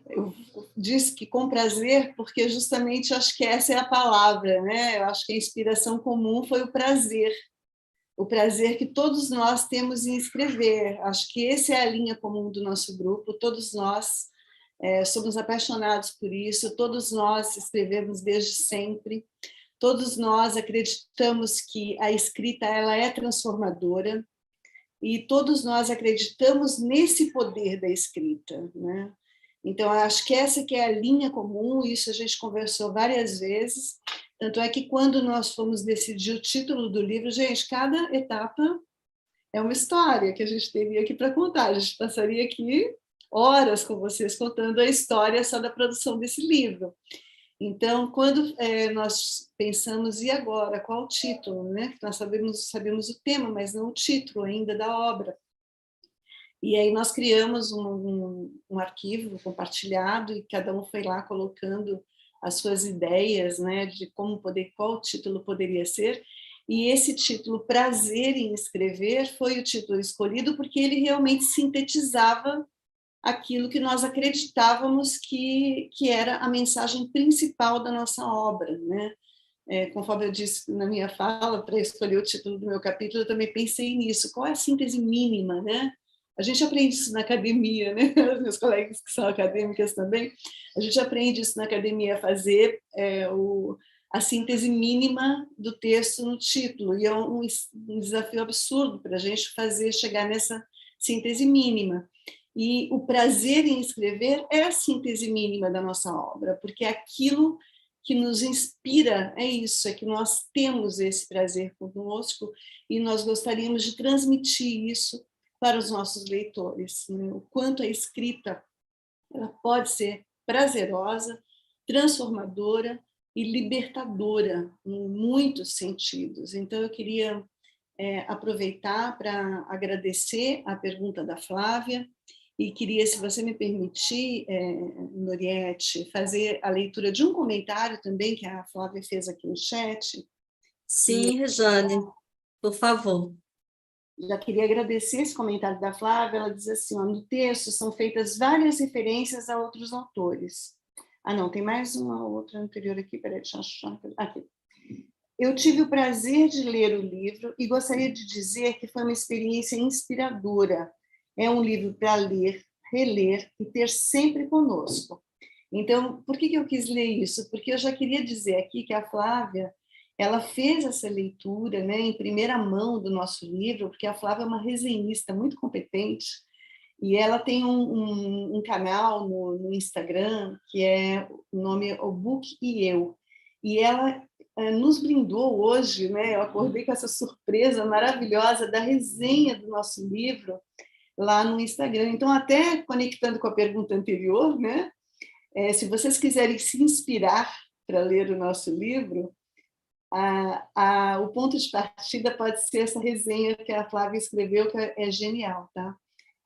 Speaker 3: Eu disse que com prazer, porque justamente acho que essa é a palavra, né? Eu acho que a inspiração comum foi o prazer que todos nós temos em escrever. Acho que essa é a linha comum do nosso grupo, todos nós somos apaixonados por isso, todos nós escrevemos desde sempre, todos nós acreditamos que a escrita ela é transformadora, e todos nós acreditamos nesse poder da escrita, né? Então, acho que essa que é a linha comum, isso a gente conversou várias vezes, tanto é que quando nós fomos decidir o título do livro, gente, cada etapa é uma história que a gente teria aqui para contar, a gente passaria aqui horas com vocês contando a história só da produção desse livro. Então, quando nós pensamos, e agora, qual o título, né? Nós sabemos o tema, mas não o título ainda da obra. E aí nós criamos um arquivo compartilhado e cada um foi lá colocando as suas ideias, né, de qual título poderia ser. E esse título, Prazer em Escrever, foi o título escolhido porque ele realmente sintetizava aquilo que nós acreditávamos que era a mensagem principal da nossa obra, né? Conforme eu disse na minha fala, para escolher o título do meu capítulo, eu também pensei nisso. Qual é a síntese mínima, né? A gente aprende isso na academia, né? Os meus colegas que são acadêmicas também, a gente aprende isso na academia, a fazer a síntese mínima do texto no título, e é um desafio absurdo para a gente chegar nessa síntese mínima. E o prazer em escrever é a síntese mínima da nossa obra, porque é aquilo que nos inspira, é isso, é que nós temos esse prazer conosco e nós gostaríamos de transmitir isso para os nossos leitores, né? O quanto a escrita ela pode ser prazerosa, transformadora e libertadora em muitos sentidos. Então, eu queria aproveitar para agradecer a pergunta da Flávia e queria, se você me permitir, Noriete, fazer a leitura de um comentário também que a Flávia fez aqui no chat.
Speaker 2: Sim, Rejane, por favor.
Speaker 3: Já queria agradecer esse comentário da Flávia. Ela diz assim, no texto são feitas várias referências a outros autores. Não, tem mais uma outra anterior aqui, peraí, deixa eu achar. Aqui. Eu tive o prazer de ler o livro e gostaria de dizer que foi uma experiência inspiradora. É um livro para ler, reler e ter sempre conosco. Então, por que eu quis ler isso? Porque eu já queria dizer aqui que a Flávia, ela fez essa leitura, né, em primeira mão do nosso livro, porque a Flávia é uma resenhista muito competente, e ela tem um canal no Instagram, que o nome é O Book e Eu, e ela nos brindou hoje, né, eu acordei com essa surpresa maravilhosa da resenha do nosso livro, lá no Instagram. Então, até conectando com a pergunta anterior, né, se vocês quiserem se inspirar para ler o nosso livro, o ponto de partida pode ser essa resenha que a Flávia escreveu, que é genial, tá?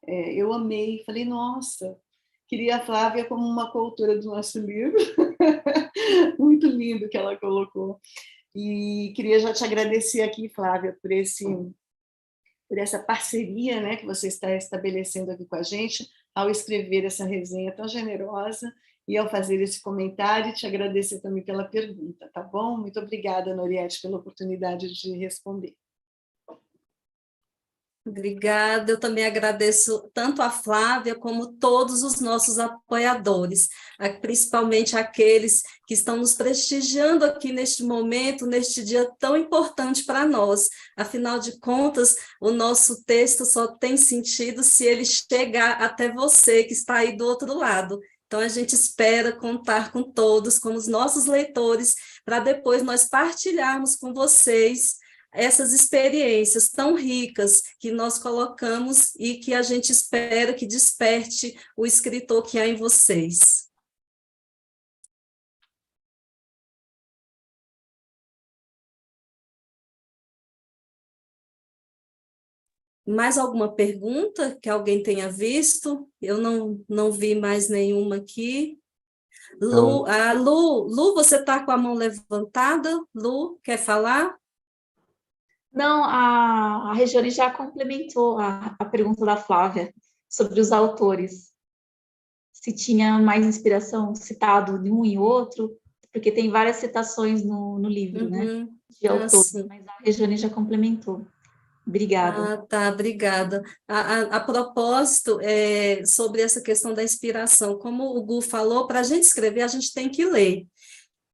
Speaker 3: Eu amei, falei, nossa, queria a Flávia como uma coautora do nosso livro, muito lindo que ela colocou. E queria já te agradecer aqui, Flávia, por essa parceria, né, que você está estabelecendo aqui com a gente, ao escrever essa resenha tão generosa e ao fazer esse comentário, e te agradecer também pela pergunta, tá bom? Muito obrigada, Noriete, pela oportunidade de responder.
Speaker 2: Obrigada, eu também agradeço tanto a Flávia como todos os nossos apoiadores, principalmente aqueles que estão nos prestigiando aqui neste momento, neste dia tão importante para nós. Afinal de contas, o nosso texto só tem sentido se ele chegar até você que está aí do outro lado. Então, a gente espera contar com todos, com os nossos leitores, para depois nós partilharmos com vocês essas experiências tão ricas que nós colocamos e que a gente espera que desperte o escritor que há em vocês. Mais alguma pergunta que alguém tenha visto? Eu não vi mais nenhuma aqui. Lu, Lu, você está com a mão levantada? Lu, quer falar?
Speaker 6: Não, a Regiane já complementou a pergunta da Flávia sobre os autores. Se tinha mais inspiração citado de um e outro, porque tem várias citações no livro, né? De autores, mas a Regiane já complementou. Obrigada.
Speaker 2: Tá, obrigada. A propósito, sobre essa questão da inspiração, como o Gu falou, para a gente escrever, a gente tem que ler.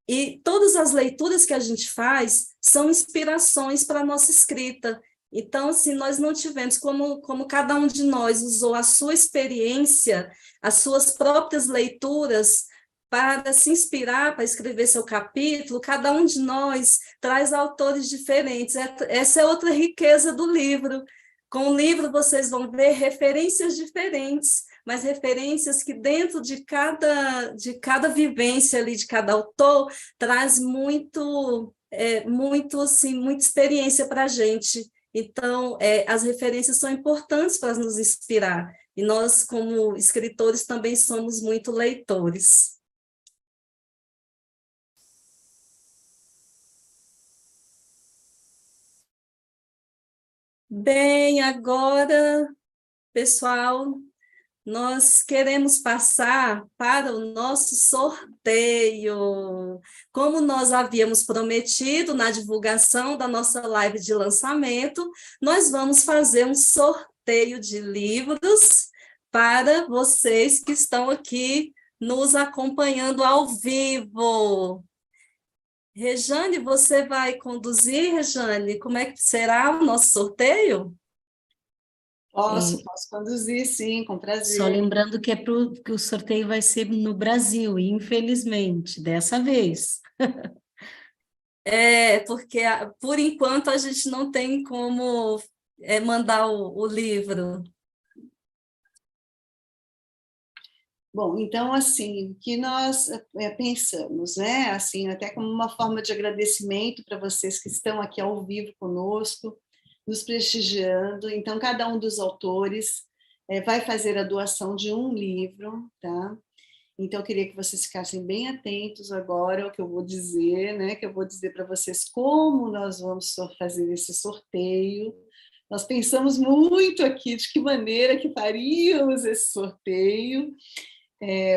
Speaker 2: E todas as leituras que a gente faz são inspirações para a nossa escrita. Então, se nós não tivermos, como cada um de nós usou a sua experiência, as suas próprias leituras, para se inspirar, para escrever seu capítulo, cada um de nós traz autores diferentes. Essa é outra riqueza do livro. Com o livro, vocês vão ver referências diferentes, mas referências que dentro de cada vivência ali, de cada autor, traz muita experiência para a gente. Então, as referências são importantes para nos inspirar, e nós, como escritores, também somos muito leitores. Bem, agora, pessoal, nós queremos passar para o nosso sorteio. Como nós havíamos prometido na divulgação da nossa live de lançamento, nós vamos fazer um sorteio de livros para vocês que estão aqui nos acompanhando ao vivo. Rejane, você vai conduzir, Rejane? Como é que será o nosso sorteio?
Speaker 3: Posso conduzir, sim, com prazer.
Speaker 1: Só lembrando que que o sorteio vai ser no Brasil, infelizmente, dessa vez.
Speaker 2: Porque por enquanto a gente não tem como mandar o livro.
Speaker 3: Bom, então, assim, o que nós pensamos, né? Assim, até como uma forma de agradecimento para vocês que estão aqui ao vivo conosco, nos prestigiando. Então, cada um dos autores vai fazer a doação de um livro, tá? Então, eu queria que vocês ficassem bem atentos agora ao que eu vou dizer, né? Que eu vou dizer para vocês como nós vamos fazer esse sorteio. Nós pensamos muito aqui de que maneira que faríamos esse sorteio,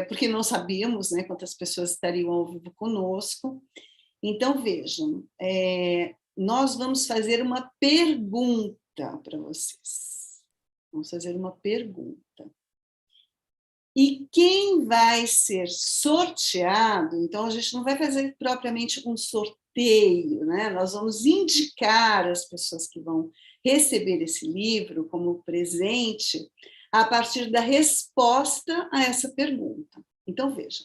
Speaker 3: porque não sabíamos, né, quantas pessoas estariam ao vivo conosco. Então, vejam, nós vamos fazer uma pergunta para vocês. Vamos fazer uma pergunta. E quem vai ser sorteado, então a gente não vai fazer propriamente um sorteio, né? Nós vamos indicar as pessoas que vão receber esse livro como presente a partir da resposta a essa pergunta. Então, veja,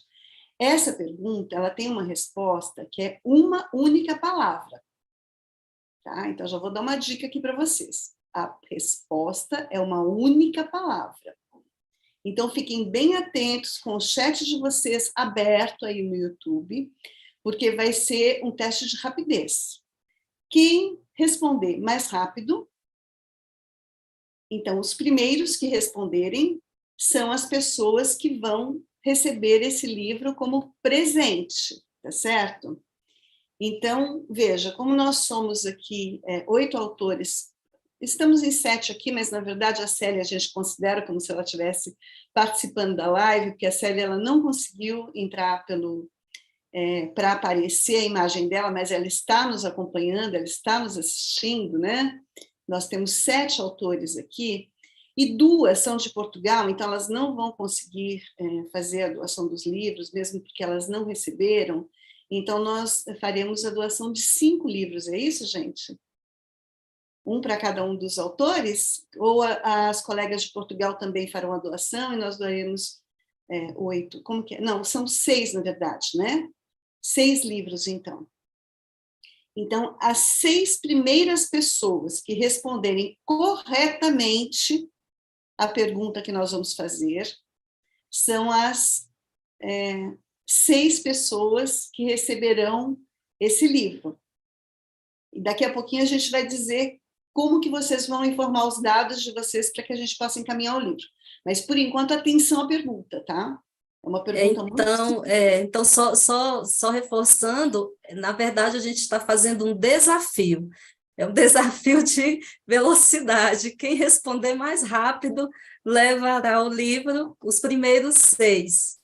Speaker 3: essa pergunta ela tem uma resposta que é uma única palavra. Tá? Então, já vou dar uma dica aqui para vocês. A resposta é uma única palavra. Então, fiquem bem atentos com o chat de vocês aberto aí no YouTube, porque vai ser um teste de rapidez. Quem responder mais rápido, então, os primeiros que responderem são as pessoas que vão receber esse livro como presente, tá certo? Então, veja, como nós somos aqui 8 autores, estamos em 7 aqui, mas, na verdade, a Célia a gente considera como se ela estivesse participando da live, porque a Célia ela não conseguiu entrar para aparecer a imagem dela, mas ela está nos acompanhando, ela está nos assistindo, né? Nós temos 7 autores aqui, e 2 são de Portugal, então elas não vão conseguir fazer a doação dos livros, mesmo porque elas não receberam. Então, nós faremos a doação de 5 livros, é isso, gente? Um para cada um dos autores? Ou as colegas de Portugal também farão a doação e nós doaremos 8? Como que é? Não, são 6, na verdade, né? 6 livros, então. Então, as 6 primeiras pessoas que responderem corretamente a pergunta que nós vamos fazer são as 6 pessoas que receberão esse livro. E daqui a pouquinho a gente vai dizer como que vocês vão informar os dados de vocês para que a gente possa encaminhar o livro. Mas, por enquanto, atenção à pergunta, tá? É uma pergunta muito...
Speaker 2: Então, só reforçando, na verdade, a gente está fazendo um desafio. É um desafio de velocidade. Quem responder mais rápido levará o livro, os primeiros 6.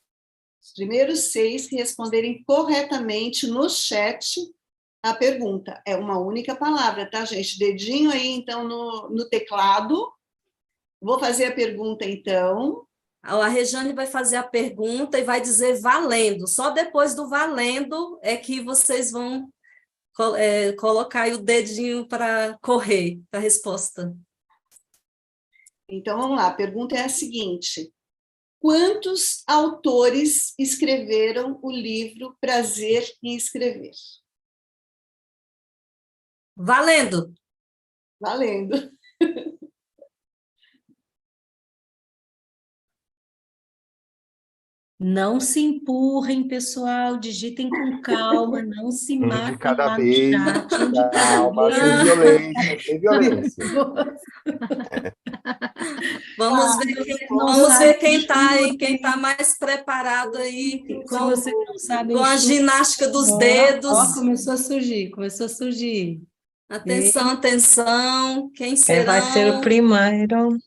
Speaker 3: Os primeiros 6 que responderem corretamente no chat a pergunta. É uma única palavra, tá, gente? Dedinho aí, então, no teclado. Vou fazer a pergunta, então.
Speaker 2: A Rejane vai fazer a pergunta e vai dizer valendo. Só depois do valendo é que vocês vão colocar aí o dedinho para correr para a resposta.
Speaker 3: Então, vamos lá. A pergunta é a seguinte. Quantos autores escreveram o livro Prazer em Escrever?
Speaker 2: Valendo!
Speaker 3: Valendo.
Speaker 1: Não se empurrem, pessoal, digitem com calma, não se
Speaker 5: Um de
Speaker 1: matem
Speaker 5: cada
Speaker 1: lá no
Speaker 5: vez,
Speaker 1: chat, um de cada
Speaker 5: calma, sem
Speaker 1: vez.
Speaker 5: violência, sem violência.
Speaker 2: Vamos ver,
Speaker 1: Vocês não
Speaker 2: vamos ver
Speaker 1: sabem
Speaker 2: quem está aí,
Speaker 1: chuva,
Speaker 2: quem está mais preparado aí
Speaker 1: se
Speaker 2: com,
Speaker 1: vocês não sabem
Speaker 2: com a
Speaker 1: chuva.
Speaker 2: ginástica dos
Speaker 1: Ó,
Speaker 2: dedos.
Speaker 1: começou a surgir, começou a surgir.
Speaker 2: Atenção, atenção. Quem
Speaker 4: Vai ser o
Speaker 2: serão?
Speaker 4: primeiro.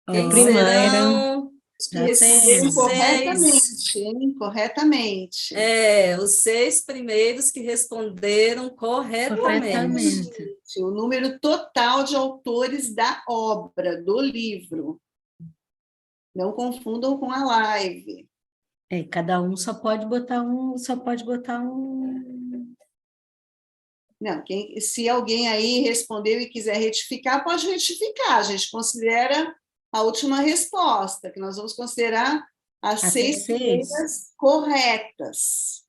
Speaker 2: Quem
Speaker 4: primeiro.
Speaker 2: serão?
Speaker 3: Que
Speaker 1: Já
Speaker 3: responderam
Speaker 1: tem.
Speaker 3: corretamente, hein? Corretamente.
Speaker 2: Os 6 primeiros que responderam corretamente.
Speaker 7: Corretamente.
Speaker 3: O número total de autores da obra, do livro. Não confundam com a live.
Speaker 1: Cada um só pode botar um.
Speaker 3: Não, se alguém aí respondeu e quiser retificar, pode retificar. A gente considera a última resposta, que nós vamos considerar as 6 primeiras corretas.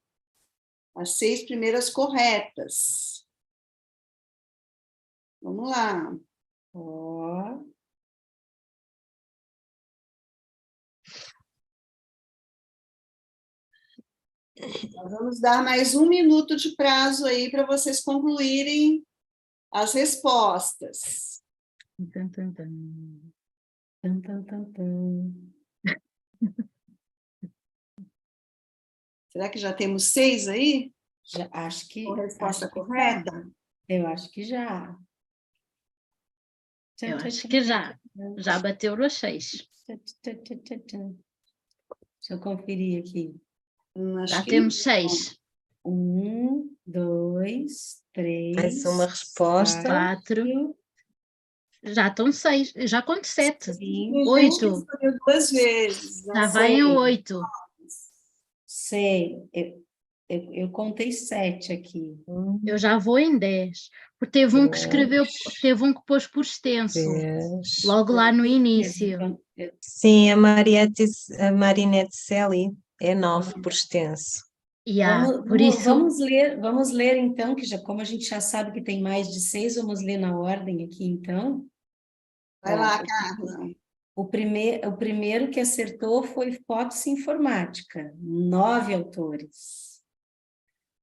Speaker 3: As 6 primeiras corretas. Vamos lá. Ó. Nós vamos dar mais 1 minuto de prazo aí para vocês concluírem as respostas.
Speaker 1: Tum, tum, tum. Tum, tum, tum, tum.
Speaker 3: Será que já temos 6 aí?
Speaker 1: Já, acho que.
Speaker 3: Com resposta
Speaker 1: acho que
Speaker 3: correta?
Speaker 1: já. Eu acho que já.
Speaker 7: Eu acho que já bateu os 6.
Speaker 1: Deixa eu conferir aqui.
Speaker 3: Acho
Speaker 7: Já
Speaker 3: que
Speaker 7: temos 6.
Speaker 1: 1, 2, 3.
Speaker 4: Mais uma resposta.
Speaker 7: 4. Já estão 6. Já conto 7.
Speaker 3: tem gente
Speaker 7: 8.
Speaker 3: que escolheu 2 vezes.
Speaker 7: Já vai em 8.
Speaker 1: Sei. Eu contei 7 aqui.
Speaker 7: Eu já vou em 10. Porque teve um que escreveu, teve um que pôs por extenso.
Speaker 4: 10.
Speaker 7: Logo lá no início.
Speaker 4: Sim, a Marinette Selly é 9 por extenso.
Speaker 7: Por isso,
Speaker 1: vamos ler então, que como a gente já sabe que tem mais de 6, vamos ler na ordem aqui então.
Speaker 3: Vai lá, Carla.
Speaker 1: O primeiro que acertou foi Fox Informática, 9 autores.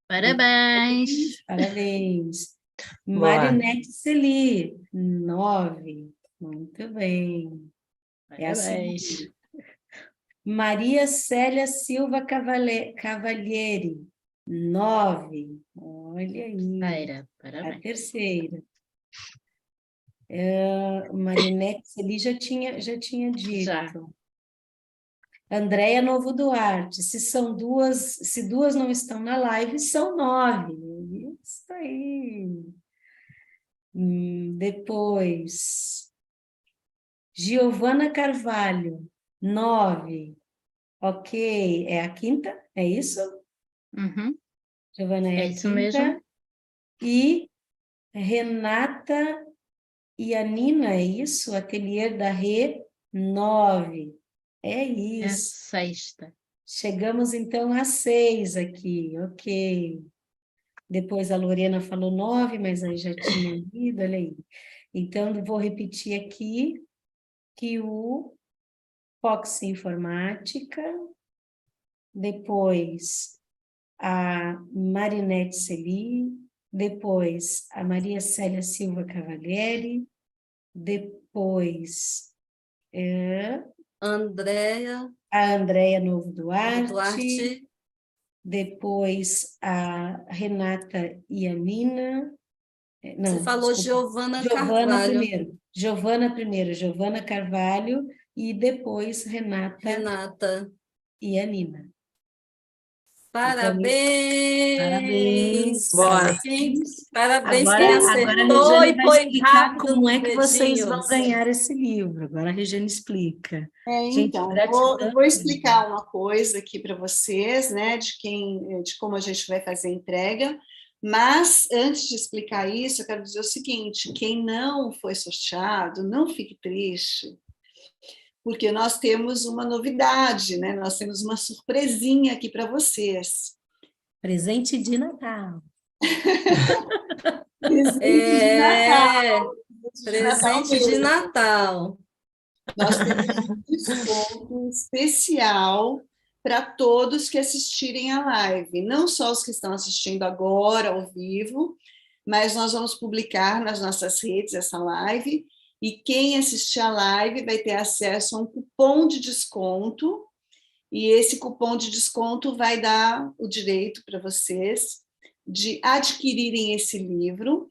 Speaker 7: parabéns.
Speaker 1: Parabéns.
Speaker 4: Boa.
Speaker 1: Marinette Celi, 9. Muito bem. É a
Speaker 7: Parabéns.
Speaker 1: segunda. Maria Célia Silva Cavalieri, 9. Olha aí. A
Speaker 7: Parabéns.
Speaker 1: terceira. Marinette Celi já tinha dito.
Speaker 7: Já.
Speaker 1: Andréia Novo Duarte, se duas não estão na live, são 9. Isso aí. Depois, Giovana Carvalho, 9. Ok, é a quinta? É isso?
Speaker 7: Uhum.
Speaker 1: Giovana é a
Speaker 7: Isso
Speaker 1: quinta.
Speaker 7: mesmo.
Speaker 1: E Renata e a Nina, é isso? Ateliê da Rê, 9. É
Speaker 7: É a
Speaker 1: isso.
Speaker 7: 6ª.
Speaker 1: Chegamos então a 6 aqui, ok. Depois a Lorena falou 9, mas aí já tinha lido, olha aí. Então, vou repetir aqui que o Fox Informática, depois a Marinette Celi, depois a Maria Célia Silva Cavalieri, depois
Speaker 2: Andréia
Speaker 1: a Andréia Novo Duarte,
Speaker 2: Duarte.
Speaker 1: depois a Renata Ianina. Não,
Speaker 2: Você falou
Speaker 1: desculpa.
Speaker 2: Giovana
Speaker 1: Giovana
Speaker 2: Carvalho.
Speaker 1: primeiro, Giovana Carvalho e depois
Speaker 2: Renata.
Speaker 1: Ianina.
Speaker 2: Parabéns!
Speaker 4: Boa.
Speaker 2: Parabéns
Speaker 1: Agora,
Speaker 2: quem
Speaker 1: a
Speaker 2: acertou
Speaker 1: Regiane
Speaker 2: e
Speaker 1: vai
Speaker 2: foi
Speaker 1: explicar
Speaker 2: rápido
Speaker 1: como é
Speaker 2: nos
Speaker 1: que vocês vão
Speaker 2: dedinhos.
Speaker 1: ganhar esse livro. Agora a Regiane explica. Gente,
Speaker 3: Então,
Speaker 1: gratidão.
Speaker 3: vou explicar uma coisa aqui para vocês, né, de como a gente vai fazer a entrega, mas antes de explicar isso, eu quero dizer o seguinte: quem não foi sorteado, não fique triste, porque nós temos uma novidade, né? Nós temos uma surpresinha aqui para vocês.
Speaker 1: Presente de Natal.
Speaker 2: Presente de Natal.
Speaker 3: Nós temos um desconto especial para todos que assistirem a live, não só os que estão assistindo agora ao vivo, mas nós vamos publicar nas nossas redes essa live, e quem assistir a live vai ter acesso a um cupom de desconto, e esse cupom de desconto vai dar o direito para vocês de adquirirem esse livro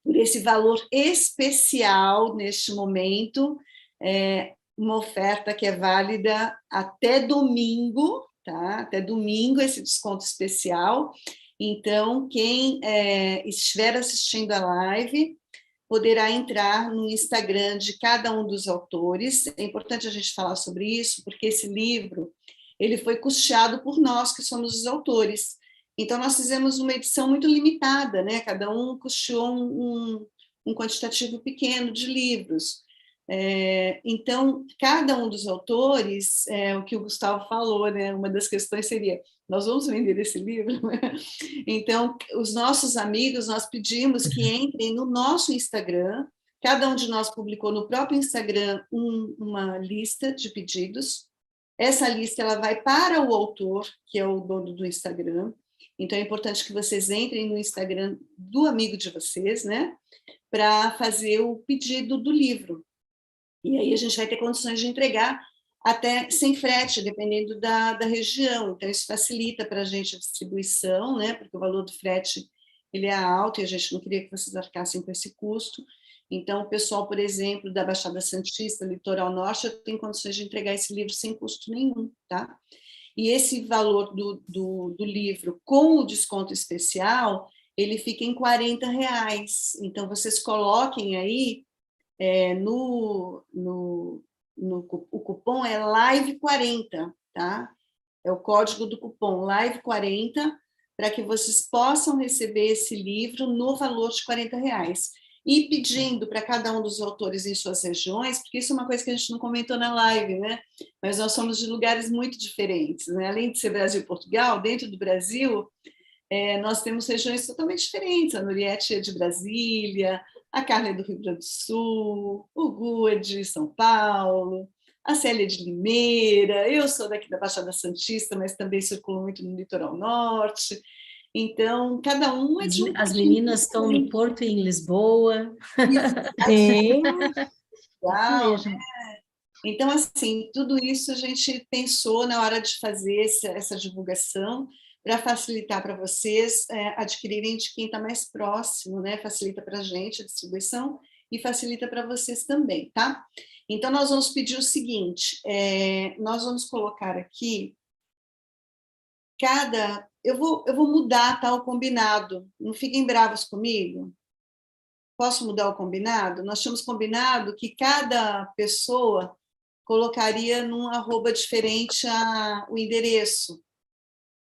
Speaker 3: por esse valor especial neste momento, uma oferta que é válida até domingo, tá? Até domingo esse desconto especial. Então, quem estiver assistindo a live poderá entrar no Instagram de cada um dos autores. É importante a gente falar sobre isso, porque esse livro ele foi custeado por nós, que somos os autores. Então, nós fizemos uma edição muito limitada, né? Cada um custeou um quantitativo pequeno de livros. Então, cada um dos autores, o que o Gustavo falou, né? Uma das questões seria, nós vamos vender esse livro? Então, os nossos amigos, nós pedimos que entrem no nosso Instagram, cada um de nós publicou no próprio Instagram uma lista de pedidos, essa lista ela vai para o autor, que é o dono do Instagram, então é importante que vocês entrem no Instagram do amigo de vocês, né, para fazer o pedido do livro. E aí a gente vai ter condições de entregar até sem frete, dependendo da região. Então, isso facilita para a gente a distribuição, né, porque o valor do frete ele é alto e a gente não queria que vocês arcassem com esse custo. Então, o pessoal, por exemplo, da Baixada Santista, Litoral Norte, tem condições de entregar esse livro sem custo nenhum, tá? E esse valor do livro com o desconto especial, ele fica em R$40. Então, vocês coloquem aí o cupom é LIVE40, tá? É o código do cupom LIVE40, para que vocês possam receber esse livro no valor de R$40. E pedindo para cada um dos autores em suas regiões, porque isso é uma coisa que a gente não comentou na live, né? Mas nós somos de lugares muito diferentes, né? Além de ser Brasil e Portugal, dentro do Brasil, nós temos regiões totalmente diferentes. A Noriete é de Brasília, a Carla é do Rio Grande do Sul, o Gu é de São Paulo, a Célia é de Limeira, eu sou daqui da Baixada Santista, mas também circulo muito no Litoral Norte. Então, cada um é de um...
Speaker 1: As meninas estão no Porto e em Lisboa.
Speaker 4: Sim.
Speaker 3: Legal, né? Então, assim, tudo isso a gente pensou na hora de fazer essa divulgação, para facilitar para vocês adquirirem de quem está mais próximo, né? Facilita para a gente a distribuição e facilita para vocês também, tá? Então, nós vamos pedir o seguinte, nós vamos colocar aqui eu vou mudar, tá, o combinado, não fiquem bravos comigo. Posso mudar o combinado? Nós tínhamos combinado que cada pessoa colocaria num arroba diferente o endereço.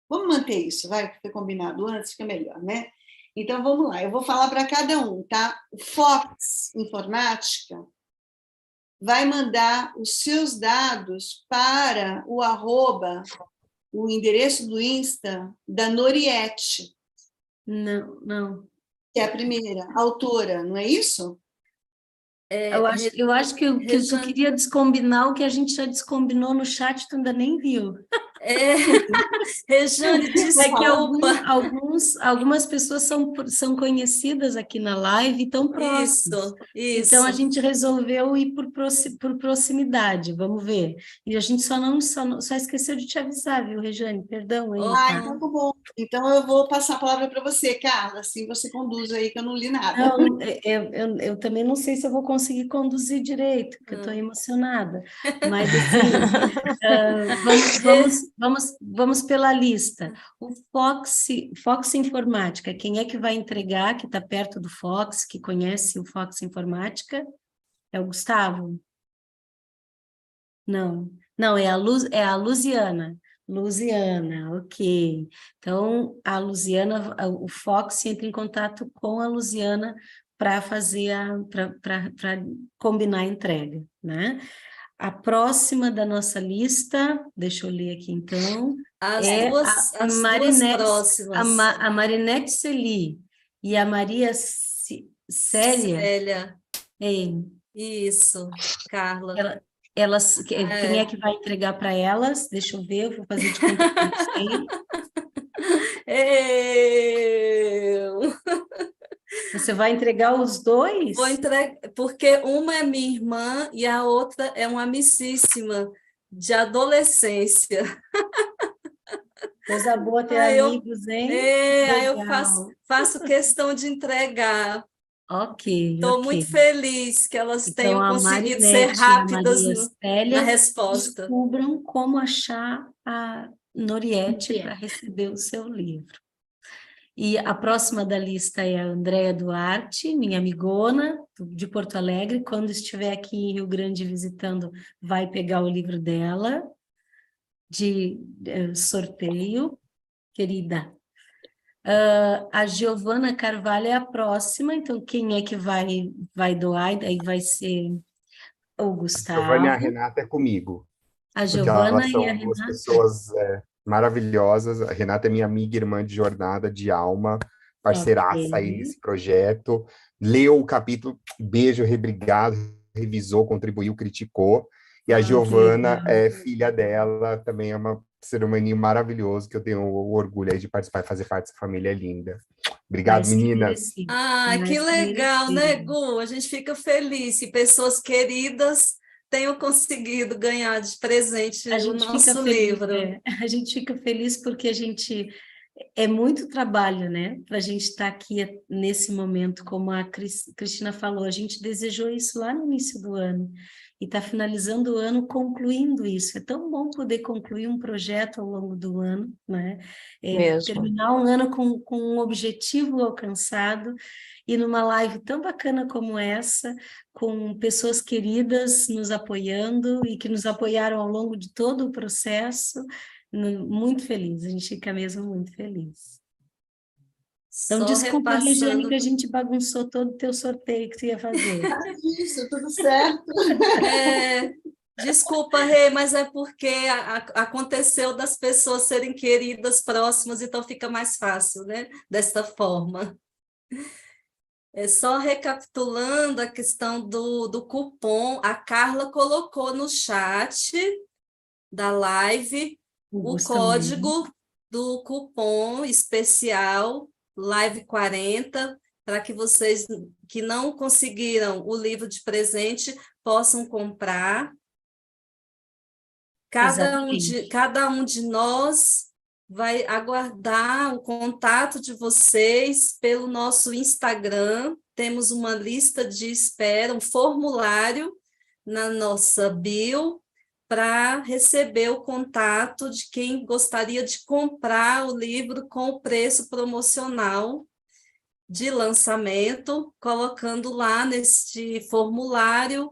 Speaker 3: Vamos manter isso, vai, que foi combinado antes, fica melhor, né? Então, vamos lá, eu vou falar para cada um, tá? O Fox Informática vai mandar os seus dados para o arroba, o endereço do Insta da Noriete.
Speaker 1: Não.
Speaker 3: Que é a primeira autora, não é isso?
Speaker 1: Eu acho que tu queria descombinar o que a gente já descombinou no chat, tu ainda nem viu.
Speaker 2: Rejane, desculpa.
Speaker 1: É que algumas pessoas são conhecidas aqui na live e estão próximas.
Speaker 2: Isso.
Speaker 1: Então, a gente resolveu ir por proximidade, vamos ver. E a gente só esqueceu de te avisar, viu, Rejane? Perdão aí.
Speaker 3: Então tá bom. Então, eu vou passar a palavra para você, Carla, assim você conduz aí, que eu não li nada.
Speaker 1: Não, eu também não sei se eu vou conseguir conduzir direito, porque eu estou emocionada. Mas, assim, vamos pela lista. O Fox Informática, quem é que vai entregar, que está perto do Fox, que conhece o Fox Informática? É o Gustavo? Não, é a Luziana. Luziana, ok. Então, a Luziana, o Fox entra em contato com a Luziana para fazer para combinar a entrega, né? A próxima da nossa lista, deixa eu ler aqui então,
Speaker 2: As duas próximas.
Speaker 1: A Marinete Celi e a Maria Célia.
Speaker 2: Célia. Isso, Carla.
Speaker 1: Quem é que vai entregar para elas? Deixa eu ver, eu vou fazer de conta que eu não sei.
Speaker 2: Eu
Speaker 1: Você vai entregar os dois?
Speaker 2: vou entregar, porque uma é minha irmã e a outra é uma amicíssima de adolescência.
Speaker 1: Coisa boa ter
Speaker 2: Aí eu,
Speaker 1: amigos, hein?
Speaker 2: aí eu
Speaker 1: Legal.
Speaker 2: faço questão de entregar.
Speaker 1: Ok,
Speaker 2: Estou muito
Speaker 1: ok.
Speaker 2: feliz que elas
Speaker 1: Então,
Speaker 2: tenham
Speaker 1: a
Speaker 2: conseguido ser
Speaker 1: Marinete e a
Speaker 2: rápidas
Speaker 1: Maria
Speaker 2: na
Speaker 1: Célia
Speaker 2: resposta.
Speaker 1: descubram como achar a Noriete
Speaker 7: Noriete.
Speaker 1: para receber o seu livro. E a próxima da lista é a Andréa Duarte, minha amigona de Porto Alegre. Quando estiver aqui em Rio Grande visitando, vai pegar o livro dela de sorteio, querida. A Giovana Carvalho é a próxima, então quem é que vai doar? Daí vai ser o
Speaker 5: Giovanna e a
Speaker 1: Gustavo,
Speaker 5: Renata é comigo,
Speaker 1: a
Speaker 5: porque
Speaker 1: Giovana
Speaker 5: elas
Speaker 1: e a
Speaker 5: são duas
Speaker 1: Renata.
Speaker 5: pessoas maravilhosas. A Renata é minha amiga e irmã de jornada, de alma,
Speaker 1: Ok.
Speaker 5: parceiraça aí nesse projeto. Leu o capítulo, beijo, rebrigado, revisou, contribuiu, criticou. E a
Speaker 1: Ah, que
Speaker 5: Giovana
Speaker 1: legal.
Speaker 5: é filha dela, também é uma ser humaninho maravilhoso, que eu tenho o orgulho aí de participar e fazer parte dessa família linda. Obrigado,
Speaker 1: Mais que
Speaker 5: meninas.
Speaker 1: merecido.
Speaker 2: Ah, que
Speaker 1: Mais que
Speaker 2: legal, né,
Speaker 1: merecido.
Speaker 2: Gu? A gente fica feliz que pessoas queridas tenham conseguido ganhar de presente
Speaker 1: A
Speaker 2: o
Speaker 1: gente fica
Speaker 2: nosso
Speaker 1: feliz,
Speaker 2: livro.
Speaker 1: a gente fica feliz porque a gente é muito trabalho, né? Para a gente estar aqui nesse momento, como a Cristina falou, a gente desejou isso lá no início do ano e está finalizando o ano concluindo isso. É tão bom poder concluir um projeto ao longo do ano, né?
Speaker 4: Mesmo.
Speaker 1: Terminar um ano com um objetivo alcançado e numa live tão bacana como essa, com pessoas queridas nos apoiando e que nos apoiaram ao longo de todo o processo. Muito feliz, a gente fica mesmo muito feliz. Então,
Speaker 2: Só
Speaker 1: desculpa, Regiane, que
Speaker 2: repassando.
Speaker 1: a gente bagunçou todo o teu sorteio que tu ia fazer.
Speaker 3: Isso, tudo certo.
Speaker 2: É, desculpa, Rê, mas é porque aconteceu das pessoas serem queridas, próximas, então fica mais fácil, né? Desta forma. É só recapitulando a questão do cupom, a Carla colocou no chat da live
Speaker 1: O
Speaker 2: o
Speaker 1: Augusto também.
Speaker 2: código do cupom especial Live 40 para que vocês que não conseguiram o livro de presente possam comprar.
Speaker 1: Exatamente.
Speaker 2: Cada um de nós vai aguardar o contato de vocês pelo nosso Instagram. Temos uma lista de espera, um formulário na nossa bio para receber o contato de quem gostaria de comprar o livro com o preço promocional de lançamento, colocando lá neste formulário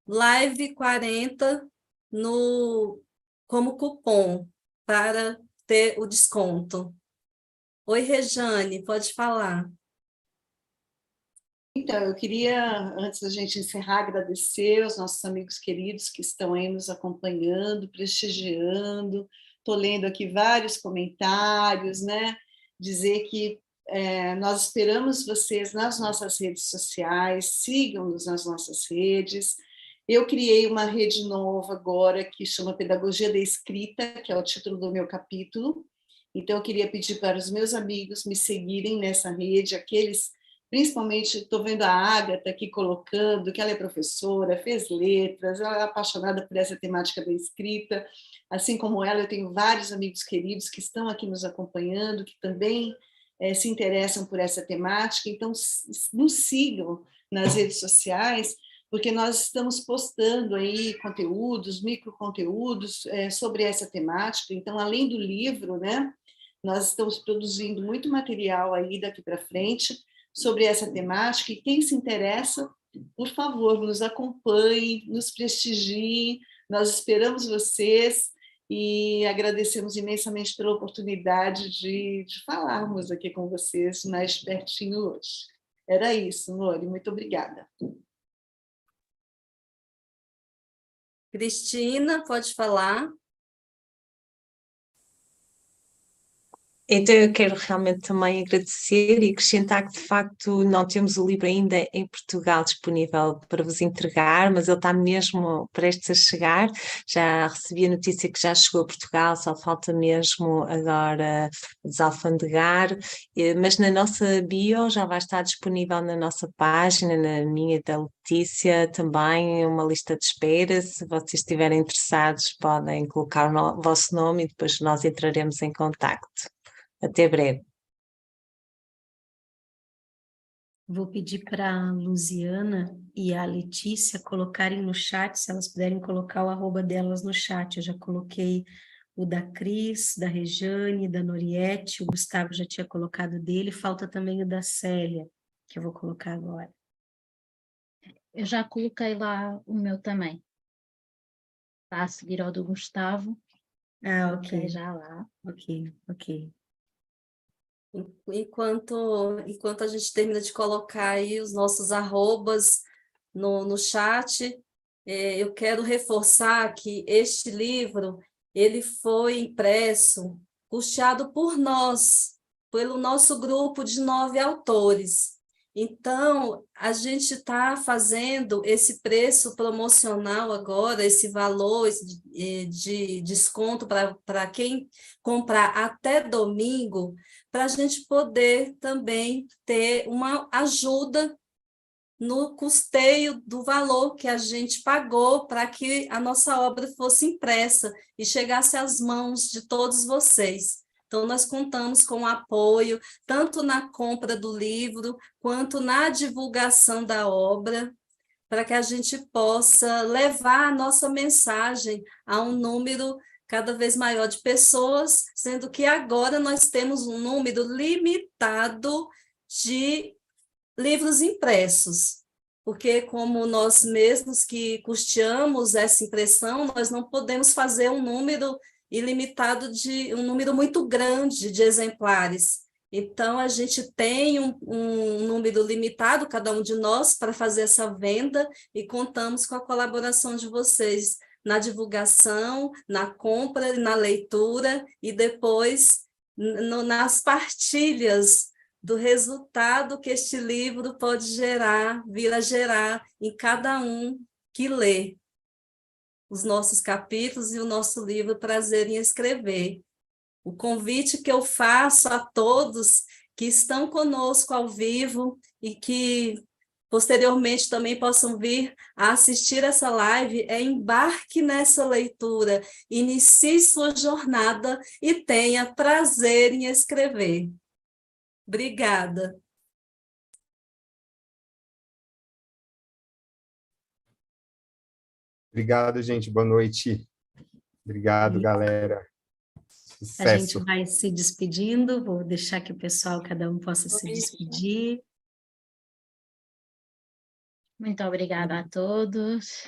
Speaker 2: Live 40 no, como cupom para ter o desconto. Oi, Rejane, pode falar.
Speaker 3: Então, eu queria, antes da gente encerrar, agradecer aos nossos amigos queridos que estão aí nos acompanhando, prestigiando. Estou lendo aqui vários comentários, né? Dizer que nós esperamos vocês nas nossas redes sociais, sigam-nos nas nossas redes. Eu criei uma rede nova agora que chama Pedagogia da Escrita, que é o título do meu capítulo. Então, eu queria pedir para os meus amigos me seguirem nessa rede, aqueles principalmente estou vendo a Ágata aqui colocando que ela é professora, fez letras, ela é apaixonada por essa temática da escrita. Assim como ela, eu tenho vários amigos queridos que estão aqui nos acompanhando, que também se interessam por essa temática. Então, nos sigam nas redes sociais, porque nós estamos postando aí conteúdos, microconteúdos sobre essa temática. Então, além do livro, né, nós estamos produzindo muito material aí daqui para frente sobre essa temática, e quem se interessa, por favor, nos acompanhe, nos prestigie, nós esperamos vocês e agradecemos imensamente pela oportunidade de falarmos aqui com vocês mais pertinho hoje. Era isso, Nori, muito obrigada.
Speaker 2: Cristina, pode falar.
Speaker 4: Então eu quero realmente também agradecer e acrescentar que de facto não temos o livro ainda em Portugal disponível para vos entregar, mas ele está mesmo prestes a chegar. Já recebi a notícia que já chegou a Portugal, só falta mesmo agora desalfandegar, mas na nossa bio já vai estar disponível na nossa página, na minha e da Letícia também, uma lista de espera. Se vocês estiverem interessados podem colocar o vosso nome e depois nós entraremos em contacto. Até breve.
Speaker 1: Vou pedir para a Luziana e a Letícia colocarem no chat, se elas puderem colocar o arroba delas no chat. Eu já coloquei o da Cris, da Rejane, da Noriette, o Gustavo já tinha colocado dele, falta também o da Célia, que eu vou colocar agora.
Speaker 7: Eu já coloquei lá o meu também. Está a seguir ao do Gustavo.
Speaker 1: Ah,
Speaker 7: Coloquei
Speaker 1: ok,
Speaker 7: já lá.
Speaker 1: ok.
Speaker 2: Enquanto a gente termina de colocar aí os nossos arrobas no chat, eu quero reforçar que este livro ele foi impresso, custeado por nós, pelo nosso grupo de 9 autores. Então, a gente está fazendo esse preço promocional agora, esse valor de desconto para quem comprar até domingo, para a gente poder também ter uma ajuda no custeio do valor que a gente pagou para que a nossa obra fosse impressa e chegasse às mãos de todos vocês. Então, nós contamos com o apoio, tanto na compra do livro, quanto na divulgação da obra, para que a gente possa levar a nossa mensagem a um número cada vez maior de pessoas, sendo que agora nós temos um número limitado de livros impressos, porque como nós mesmos que custeamos essa impressão, nós não podemos fazer um número ilimitado um número muito grande de exemplares. Então, a gente tem um número limitado, cada um de nós, para fazer essa venda e contamos com a colaboração de vocês na divulgação, na compra, na leitura e depois nas partilhas do resultado que este livro pode vir a gerar em cada um que lê os nossos capítulos e o nosso livro Prazer em Escrever. O convite que eu faço a todos que estão conosco ao vivo e que posteriormente também possam vir a assistir essa live é embarque nessa leitura, inicie sua jornada e tenha prazer em escrever. Obrigada.
Speaker 5: Obrigado, gente. Boa noite. Obrigado, galera.
Speaker 1: A gente
Speaker 5: Sucesso.
Speaker 1: vai se despedindo, vou deixar que o pessoal, cada um possa se despedir.
Speaker 7: Muito obrigada a todos.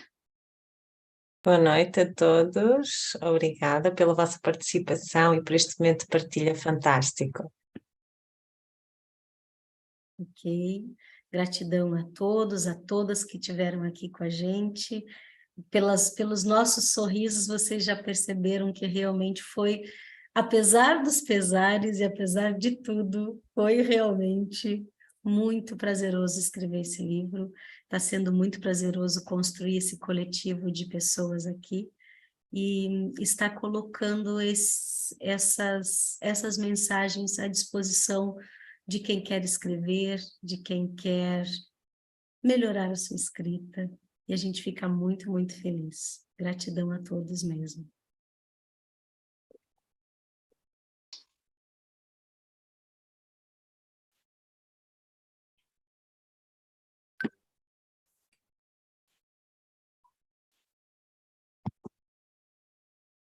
Speaker 4: Boa noite a todos. Obrigada pela vossa participação e por este momento de partilha fantástico.
Speaker 1: Ok. Gratidão a todos, a todas que estiveram aqui com a gente. Pelos nossos sorrisos, vocês já perceberam que realmente foi, apesar dos pesares e apesar de tudo, foi realmente muito prazeroso escrever esse livro. Está sendo muito prazeroso construir esse coletivo de pessoas aqui e está colocando essas mensagens à disposição de quem quer escrever, de quem quer melhorar a sua escrita. E a gente fica muito, muito feliz. Gratidão a todos mesmo.